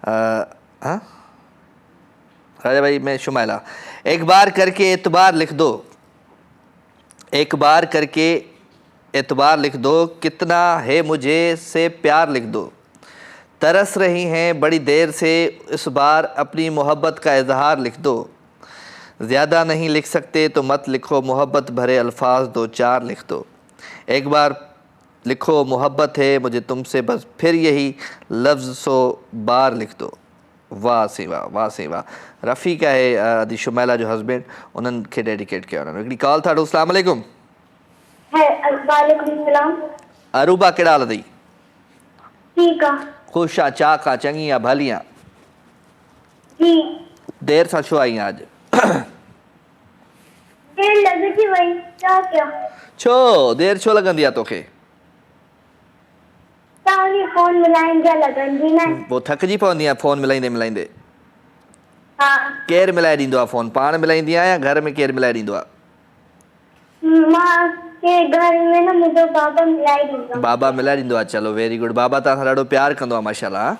हाँ राजा भाई, मैं शुमैला। एक बार करके एतबार लिख दो, एक बार करके एतबार लिख दो, कितना है मुझे से प्यार लिख दो, तरस रही हैं बड़ी देर से, इस बार अपनी मोहब्बत का इजहार लिख दो, ज़्यादा नहीं लिख सकते तो मत लिखो, मोहब्बत भरे अल्फाज दो चार लिख दो, एक बार लिखो मोहब्बत है मुझे तुमसे बस, फिर यही लफ्ज़ 100 बार लिख दो। वाह सी वाह, वाह सी वाह। रफ़ी का है अदी शुमैला जो हस्बैंड, उन्हनि खे डेडिकेट कयो। उन्हनि हिकिड़ी कॉल था। अस्सलाम वालेकुम। वालेकुम सलाम। अरूबा कहिड़ा हाल अथई? ठीक आहे। ख़ुशि आहे, चाक आहे, चङी आहे, भली आहे? जी। देर सां छो आई आज? देर लॻी वई, छा कयां? छो देर छो लॻंदी आहे तोखे? तव्हांखे फोन मिलाईंदे लॻंदी न। पोइ थकिजी पवंदी आहे फोन मिलाईंदे मिलाईंदे? हा। केरु मिलाए ॾींदो आहे फोन? पाण मिलाईंदी आहे या घर में केरु मिलाए ॾींदो आहे? मां के घर में न मुंहिंजो बाबा मिलाए ॾींदो। बाबा मिलाए ॾींदो आहे। चलो वेरी गुड। बाबा तव्हां सां ॾाढो प्यारु कंदो आहे माशाल्लाह।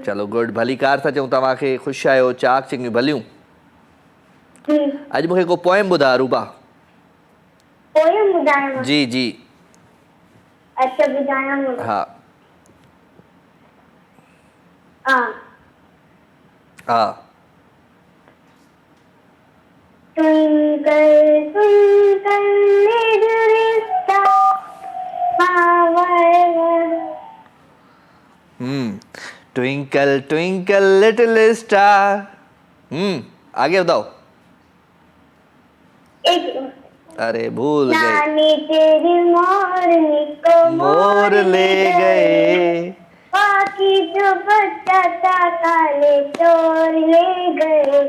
चलो गुड, भली कार था चऊं तव्हांखे। ख़ुशि आहियो, चाक चङियूं भलियूं। अॼु मूंखे को पोएम ॿुधा अरूबा। पोएम ॿुधायांव? जी जी। अच्छा ॿुधायांव। हा हा हा। Twinkle, twinkle, little star, how twinkle twinkle little star. आगे बताओ। अरे भूल गए। तेरी मोरनी को मोर ले गए, बाकी जो बच्चा था काले चोर ले गए,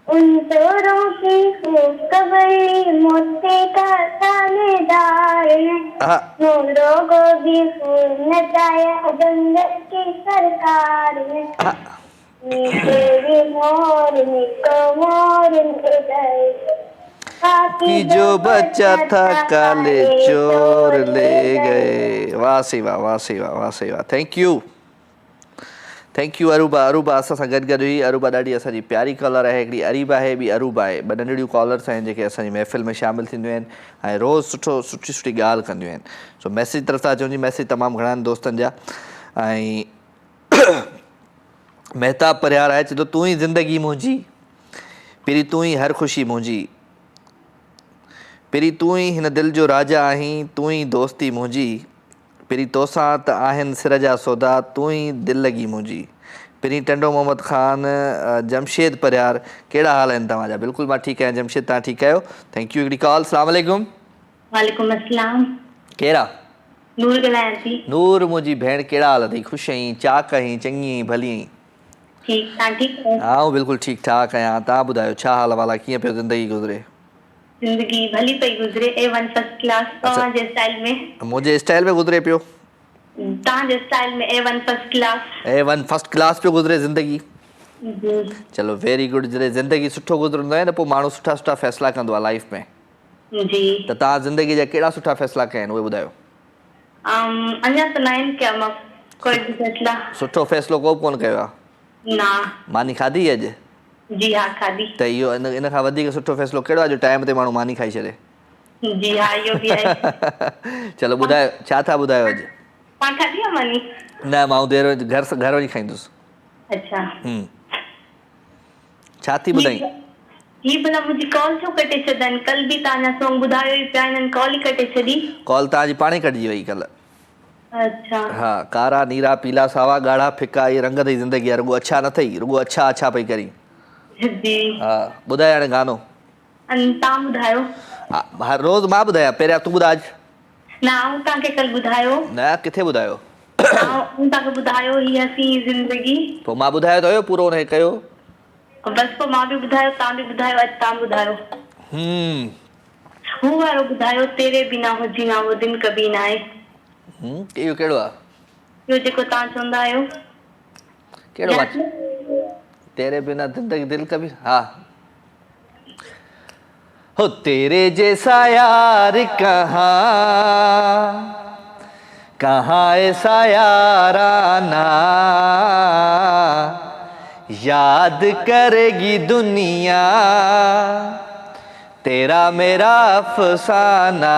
उन चोरों की खुशखबरी मोती का थानेदार ने, मोरों को भी फूल नचाया जंगल की सरकार ने, तेरी मोरनी को मोर ले गए, कि जो बच्चा था काले चोर ले गए। वाह सी वाह, वाह सी वाह, वाह सी वाह। Thank you, thank U Aruba. Aruba असां सां गॾु हुई। अरूबा ॾाढी असांजी प्यारी कॉलर आहे। हिकिड़ी अरीबा आहे, ॿी अरूबा आहे। ॿ नंढड़ियूं कॉलर्स आहिनि जेके असांजी महफ़िल में शामिलु थींदियूं आहिनि ऐं रोज़ु सुठी ॻाल्हि कंदियूं आहिनि। सो मैसेज तरफ़ सां अचूं जी। मैसेज तमामु घणा आहिनि दोस्तनि जा। ऐं महताब परियार आहे, चए थो तूं ई ज़िंदगी मुंहिंजी, पहिरीं तूं ई हर ख़ुशी मुंहिंजी, पहिरीं तूं ई हिन दिलि जो राजा आहीं, तूं ई दोस्ती मुंहिंजी, पहिरीं तोसां त आहिनि सिर जा सौदा, तूं ई दिलि लॻी मुंहिंजी। पहिरीं टंडो मोहम्मद ख़ान जमशेद परियार, कहिड़ा हाल आहिनि तव्हांजा? बिल्कुलु मां ठीकु आहियां जमशेद, तव्हां ठीकु आहियो? Thank U. हिकिड़ी कॉल। अस्सलाम वालेकुम। वालेकुम अस्सलाम। कहिड़ा? नूर ॻाल्हायां थी। नूर मुंहिंजी भेण, कहिड़ा हाल अथई? ख़ुशि आहीं? चाक आहीं? चङी आहीं? भली आहीं? ठीकु, तव्हां ठीकु आहियो? आउं बिल्कुलु ठीकु ठाक आहियां। तव्हां ॿुधायो छा हाल वाल आहे? कीअं पियो ज़िंदगी गुज़रे? ज़िंदगी भली पई गुज़रे, A1 फर्स्ट क्लास। तव्हांजे स्टाइल में? मुंहिंजे स्टाइल में गुज़रे पियो? तव्हांजे स्टाइल में A1 first class. A1 first class पियो गुज़रे ज़िंदगी? जी। चलो वेरी गुड। जॾहिं ज़िंदगी सुठो गुज़रंदो आहे न पोइ माण्हू सुठा सुठा फ़ैसिला कंदो आहे लाइफ में। जी। त तव्हां ज़िंदगी जा कहिड़ा सुठा फ़ैसिला कया आहिनि उहे ॿुधायो? अञा त न आहिनि कया मां कोई बि फ़ैसिला। सुठो फ़ैसिलो को कोन कयो आहे? न। मानी खाधी अॼु? जी हा खाधी। त इहो इन खां वधीक सुठो फ़ैसिलो कहिड़ो आहे जो टाइम ते माण्हू मानी खाई छॾे? जी हा इहो बि आहे। चलो ॿुधायो छा था ॿुधायो अॼु? तव्हां खाधी आहे मानी? न मां देरि घर वञी खाईंदुसि। अच्छा। छा थी ॿुधाई? ही भला मुंहिंजी कॉल छो कटे छॾनि? कल बि तव्हां सॉन्ग ॿुधायो ई पिया, हिननि कॉल ई कटे छॾी। कॉल तव्हांजी पाणे कटिजी वई कल्ह। अच्छा। हा, कारा नीरा पीला सावा ॻाढ़ा फिका इहे रंग अथई ज़िंदगी, रुॻो अच्छा न अथई, रुॻो अच्छा अच्छा पई करी। जी। हा ॿुधाए हाणे गानो। तव्हां ॿुधायो। हा रोज़ मां ॿुधायां, पहिरियां तूं ॿुधा। न आऊं तव्हांखे कल ॿुधायो। न किथे ॿुधायो? तव्हांखे ॿुधायो ही हसी ज़िंदगी। पोइ मां ॿुधायो त हुयो पूरो हुनखे कयो। बस पोइ मां बि ॿुधायो, तव्हां बि ॿुधायो, अॼु तव्हां ॿुधायो। हू वारो ॿुधायो, तेरे बिना हुजी ना वो दिन कभी ना आए। इहो कहिड़ो आहे? इहो जेको तव्हां चवंदा आहियो। कहिड़ो आहे? तेरे बिना ज़िंदगी दिल कभी। हा। हो तेरे जैसा यार कहाँ ऐसा याराना, याद करेगी दुनिया तेरा मेरा अफसाना।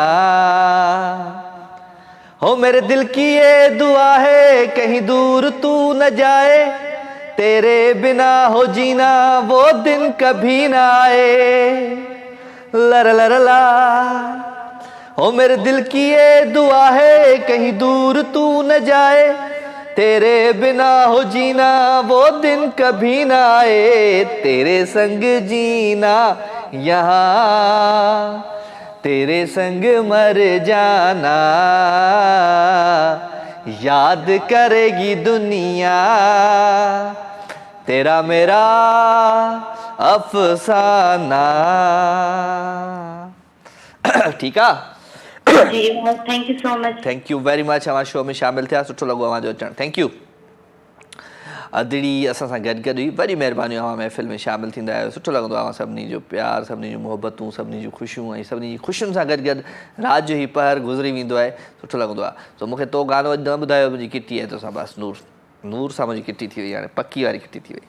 हो मेरे दिल की ये दुआ है कहीं दूर तू न जाए, तेरे बिना हो जीना वो दिन कभी ना आए। लर लर ला। हो मेरे दिल की ये दुआ है कहीं दूर तू न जाए, तेरे बिना हो जीना वो दिन कभी ना आए। तेरे संग जीना यहाँ, तेरे संग मर जाना, याद करेगी दुनिया तेरा मेरा अफसाना। ठीक है जी, thank you so much. Thank you very much. हमारे शो में शामिल थिया, सुठो लॻो अवां जो अचणु। Thank U. अदड़ी असां सां गॾु हुई। वॾी महिरबानी अवां महफ़िल में शामिल थींदा आहियो। सुठो लॻंदो आहे सभिनी जो प्यार, सभिनी जूं मुहबतूं, सभिनी जूं ख़ुशियूं ऐं सभिनी जी ख़ुशियुनि सां गॾु राति जो ही पहर गुज़री वेंदो आहे। सुठो लॻंदो आहे। सो मूंखे तो गानो अॼु न ॿुधायो, मुंहिंजी किटी आहे तोसां बसि। नूर सां मुंहिंजी किटी थी वई, हाणे पकी वारी किटी थी वई।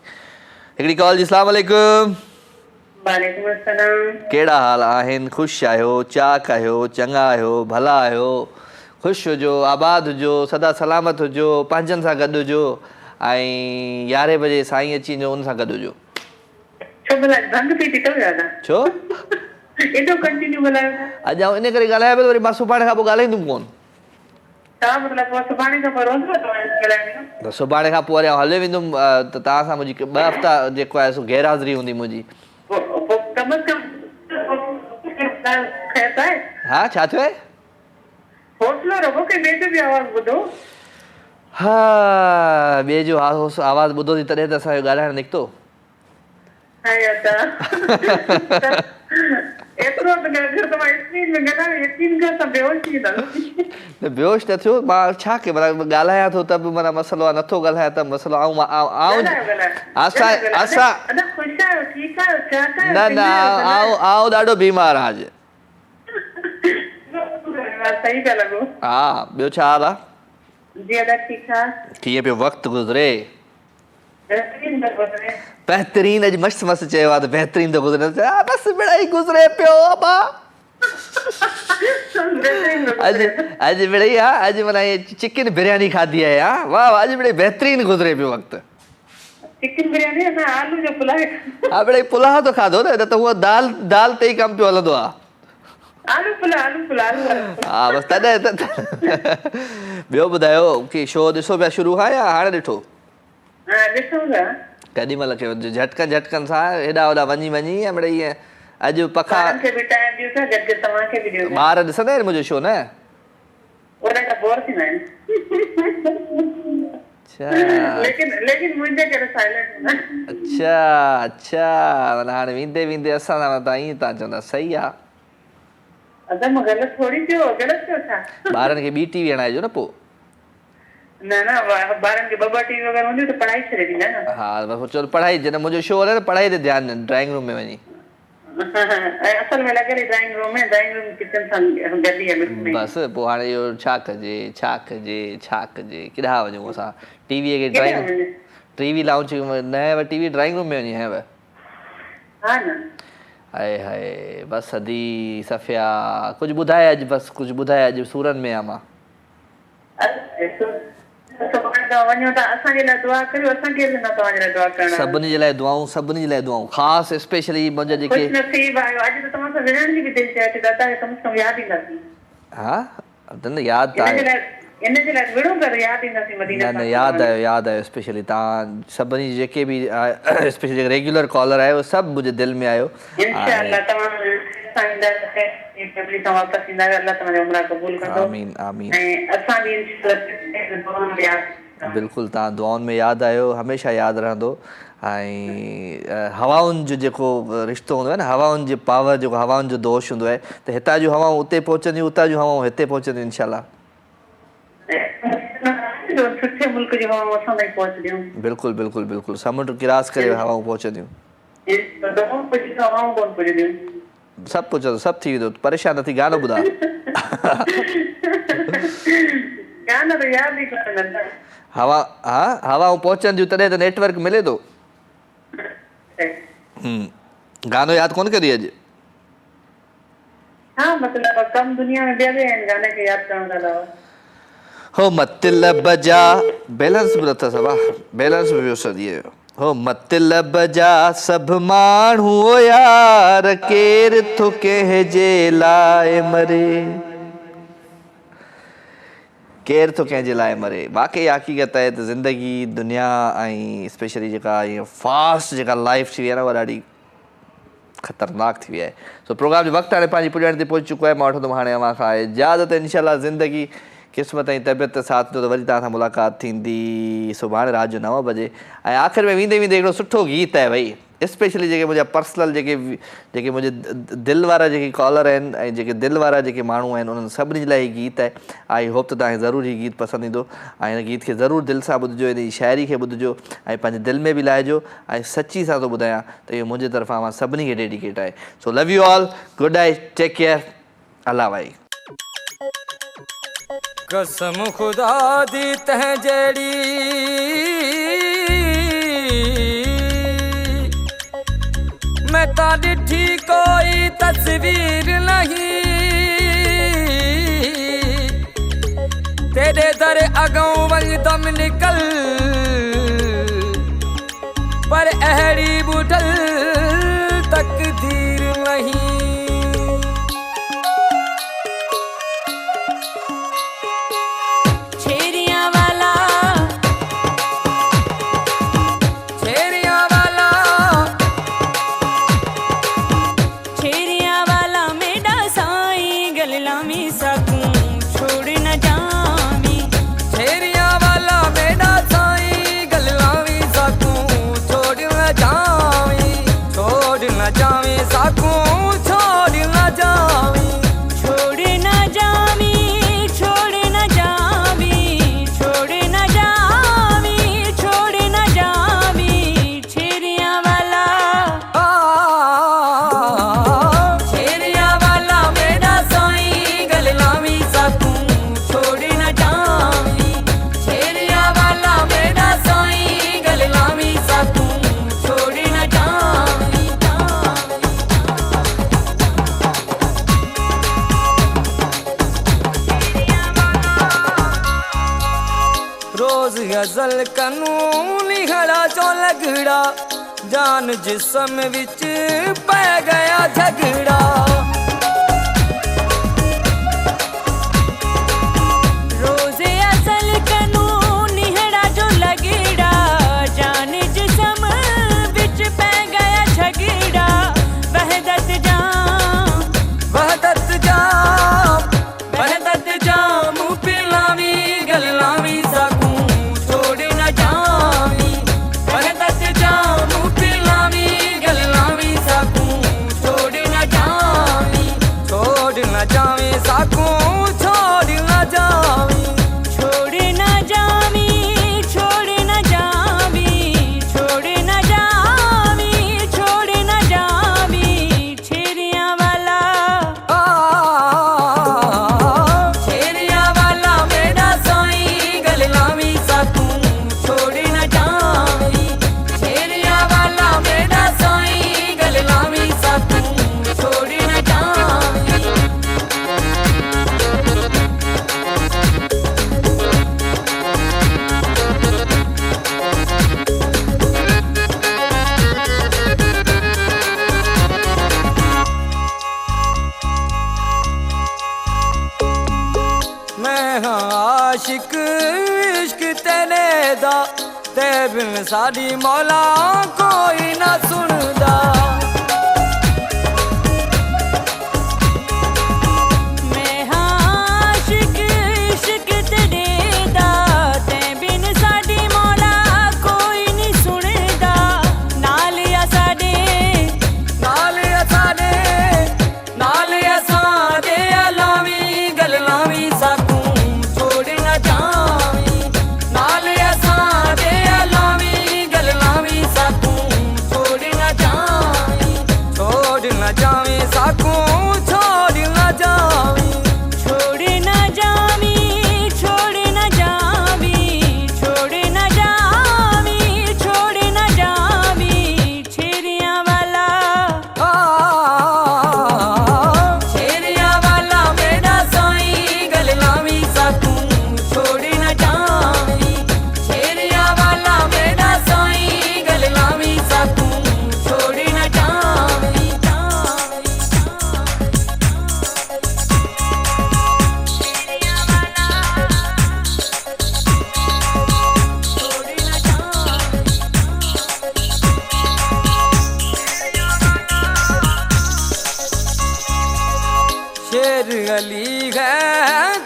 हिकिड़ी कॉल जी। अस्सलाम वालेकुम। वालेकुम अस्सलाम। कहिड़ा हाल आहिनि? ख़ुशि आहियो? चाक आहियो? चङा आहियो? भला आहियो? ख़ुशि हुजो, आबाद हुजो, सदा सलामत हुजो, पंहिंजनि सां गॾु हुजो ऐं 11 बजे साईं अची वञो उन सां गॾु हुजो। छो भला बंदि थी अथव दादा? छो एॾो कंटिन्यू ॻाल्हायो? अॼु आउं इन करे ॻाल्हायां पियो, वरी मां सुभाणे खां पोइ ॻाल्हाईंदुमि कोन। छा मतिलबु सुभाणे खां पोइ रोज़ ॻाल्हाईंदो? सुभाणे खां पोइ वरी आउं हले वेंदुमि त तव्हां सां मुंहिंजी 2 हफ़्ता जेको आहे सो गैर हाज़िरी हूंदी मुंहिंजी। हा छा थियो आहे? हौसलो रखो कि ॿिए जो बि आवाज़ ॿुधो। हा ॿिए जो आवाज़ ॿुधो थी तॾहिं त असांजो ॻाल्हाइणु निकितो। बेहोश न थियो, मां छा कयां? ॻाल्हायां थो त बि माना मसइलो आहे, नथो ॻाल्हायां त मसइलो। न आउं ॾाढो बीमार आहियां अॼु। हा ॿियो छा हाल आहे? कीअं पियो वक़्तु गुज़रे? बेहतरीन अॼु मस्त मस्त चयो आहे त बेहतरीन थो गुज़रे बसि मिड़ई गुज़रे पियो अबा अॼु मिड़ई आहे अॼु माना चिकन बिरयानी खाधी आहे हा वाह वाह अॼु मिड़ई बेहतरीन गुज़रे पियो वक़्तु चिकन बिरयानी असां आलू जो पुलाव हा मिड़ई पुलाव तो खाधो न त उहो दाल ते ई कमु पियो हलंदो आहे आलू पुलाव हा बसि तॾहिं ॿियो ॿुधायो की शो ॾिसो पिया शुरू खां या हाणे ॾिठो ॾिसूं था केॾी महिल कयो झटकनि सां हेॾा होॾा वञी या मिड़ई ईअं अॼु पखा ॿारनि खे बि टाइम ॾियो था गॾु तव्हांखे बि ॾियो ॿार ॾिसंदा आहिनि मुंहिंजो शो न उन खां बोर थींदा आहिनि लेकिन मुंहिंजे करे साइलेंट अच्छा माना हाणे वेंदे असां सां तव्हां ईअं तव्हां चवंदा सही आहे अदम ग़लति थोड़ी थियो ग़लति थियो छा ॿारनि खे ॿी टीवी हणाइजो न पोइ न ॿारनि खे ॿ टीवी वग़ैरह हूंदियूं त पढ़ाई छॾे ॾींदा न हा बसि चलो पढ़ाई जॾहिं मुंहिंजो शो हले न पढ़ाई ते ध्यानु ॾियनि ड्राइंग रूम में वञी ऐं असल में लॻियल ड्राइंग रूम किचन सां गॾु ई आहे बसि पोइ हाणे इहो छा कजे केॾा वञूं असां टीवीअ खे ड्राइंग टीवी लाउंच न टीवी ड्राइंग रूम में वञी है हा न हाय हाय बसि हदी सफ़िया कुझु ॿुधाए अॼु बसि कुझु ॿुधाए अॼु सूरनि में आहे मां सभिनी जे लाइ दुआऊं ख़ासि स्पेशली मुंहिंजा जेके हा न यादि न यादि आयो स्पेशली तव्हां सभिनी जेके बि स्पेशली जेके रेगुलर कॉलर आहियो सभु मुंहिंजे दिलि में आयो बिल्कुलु तव्हां दुआउनि में यादि आयो हमेशह यादि रहंदो ऐं हवाउनि जो जेको रिश्तो हूंदो आहे न हवाउनि जे पावर जेको हवाउनि जो दोष हूंदो आहे त हितां जूं हवाऊं उते पहुचंदियूं उतां जूं हवाऊं हिते पहुचंदियूं इनशाला बिल्कुलु समुंड क्रॉस करे हवाऊं पहुचंदियूं सभु पुछंदो सभु थी वेंदो परेशान न थी गानो ॿुधा हवाऊं पहुचंदियूं तॾहिं त नेटवर्क मिले थो गानो यादि कोन करी अॼु हो मतलब जा बैलेंस बि नथा सभा बैलेंस बि वियो सॼी हो मतलब जा सभु माण्हू यार केर थो कंहिंजे लाइ मरे केर थो कंहिंजे लाइ मरे वाक़ई हक़ीक़त आहे त ज़िंदगी दुनिया ऐं स्पेशली जेका ईअं फास्ट जेका लाइफ थी वई आहे न उहा ॾाढी ख़तरनाक थी वई आहे सो प्रोग्राम जो वक़्तु हाणे पंहिंजी पुॼण ते पहुची चुको आहे मां वठंदुमि हाणे अव्हां खां इजाज़त इनशाला ज़िंदगी क़िस्मत ऐं तबियत साथ ॾिनो त वरी तव्हां सां मुलाक़ात थींदी सुभाणे राति जो 9 बजे ऐं आख़िर में वेंदे हिकिड़ो सुठो गीत आहे भई स्पेशली जेके मुंहिंजा पर्सनल जेके मुंहिंजे दिलि वारा जेके कॉलर आहिनि ऐं जेके दिलि वारा जेके माण्हू आहिनि उन्हनि सभिनी जे लाइ हीउ गीत आहे आई होप त तव्हांखे ज़रूरु हीउ गीत पसंदि ईंदो ऐं हिन गीत खे ज़रूरु दिलि सां ॿुधिजो हिन जी शाइरी खे ॿुधिजो ऐं पंहिंजे दिलि में बि लाहिजो ऐं सची सां थो ॿुधायां त इहो मुंहिंजे तरफ़ां मां सभिनी खे डेडिकेट आहे so love you all good night take care Allah भाई कसम खुदा दी तह जड़ी मैं ता डिठी कोई तस्वीर नहीं तेरे दर अगों वही दम निकल पर अहड़ी बुढ़ल तकदीर नहीं जावी रोज गजल कानूनी खड़ा चो लगड़ा जान जिस्म विच पै गया झगड़ा रोज असल कानूनी खड़ा जो लगड़ा जान जिस्म विच पै गया झगड़ा वहदत जाम पिलावी गलावी सकूं छोड़ न जावी वहदत जाम पिलावी गलावी सकूं छोड़ न जावी सकूं छोड़ न जावी छोड़ न जावी छोड़ न जावी छोड़ न जावी छोड़ न जावी छेरिया वाला छेरिया वाला मेरा साईं गलावी सकूं छोड़ न जावी छेरिया वाला मेरा साईं गलावी सकूं छोड़ न जावी मैं हाँ आशिक इश्क तेरे दा ते बिन साडी मौला कोई ना सुनदा मैं आशिक इश्क तेरे दा ते बिन साडी मौला कोई नहीं सुनदा नाल या साडे अलावी गलावी सकूं छोड़ न जावी नाल असां दे अलावी गलावी सकूं छोड़ न जावी सकूं छोड़ न जावी छोड़ न जावी छोड़ न जावी छोड़ न जावी छोड़ न जावी छेरिया वाला छेरिया वाला मेरा साईं गलावी सकूं छोड़ न जावी छेरिया वाला मेरा साईं गलावी सकूं छोड़ न जावी शेर अली है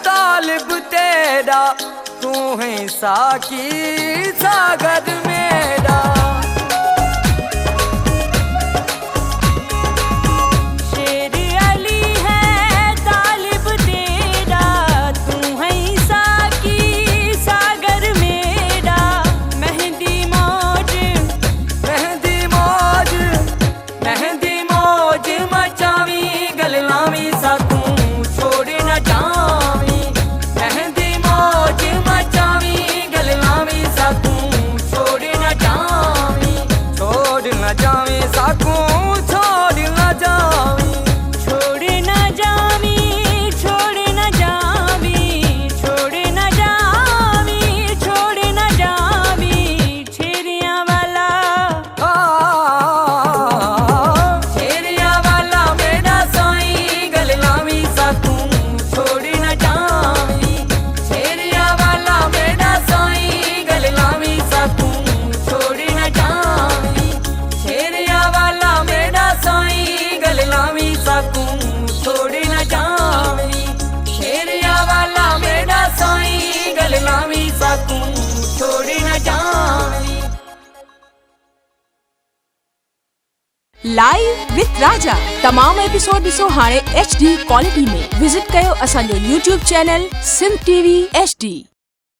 तालिब तेरा तू है साकी सागर मेरा शेर अली है तालिब तेरा तू है साकी सागर मेरा मेहंदी मौज मचावी गलावी सकूं छोड़ न जावी मेहंदी मौज मचावी गलावी सकूं छोड़ न जावी सकूं छोड़ न जावी छोड़ न जावी छोड़ न जावी छोड़ न जावी छोड़ न जावी छेरिया वाला छेरिया वाला मेरा साईं गलावी सकूं छोड़ न जावी छेरिया वाला मेरा साईं गलावी सकूं छोड़ न जावी छेरिया वाला मेरा साईं गलावी सकूं छोड़ न जावी छेरिया वाला मेरा साईं गलावी सकूं छोड़ न जावी लाइव विथ राजा तमाम एपिसोड ॾिसो हाणे HD क्वालिटी में विजिट कयो असांजो YouTube channel SIM TV HD।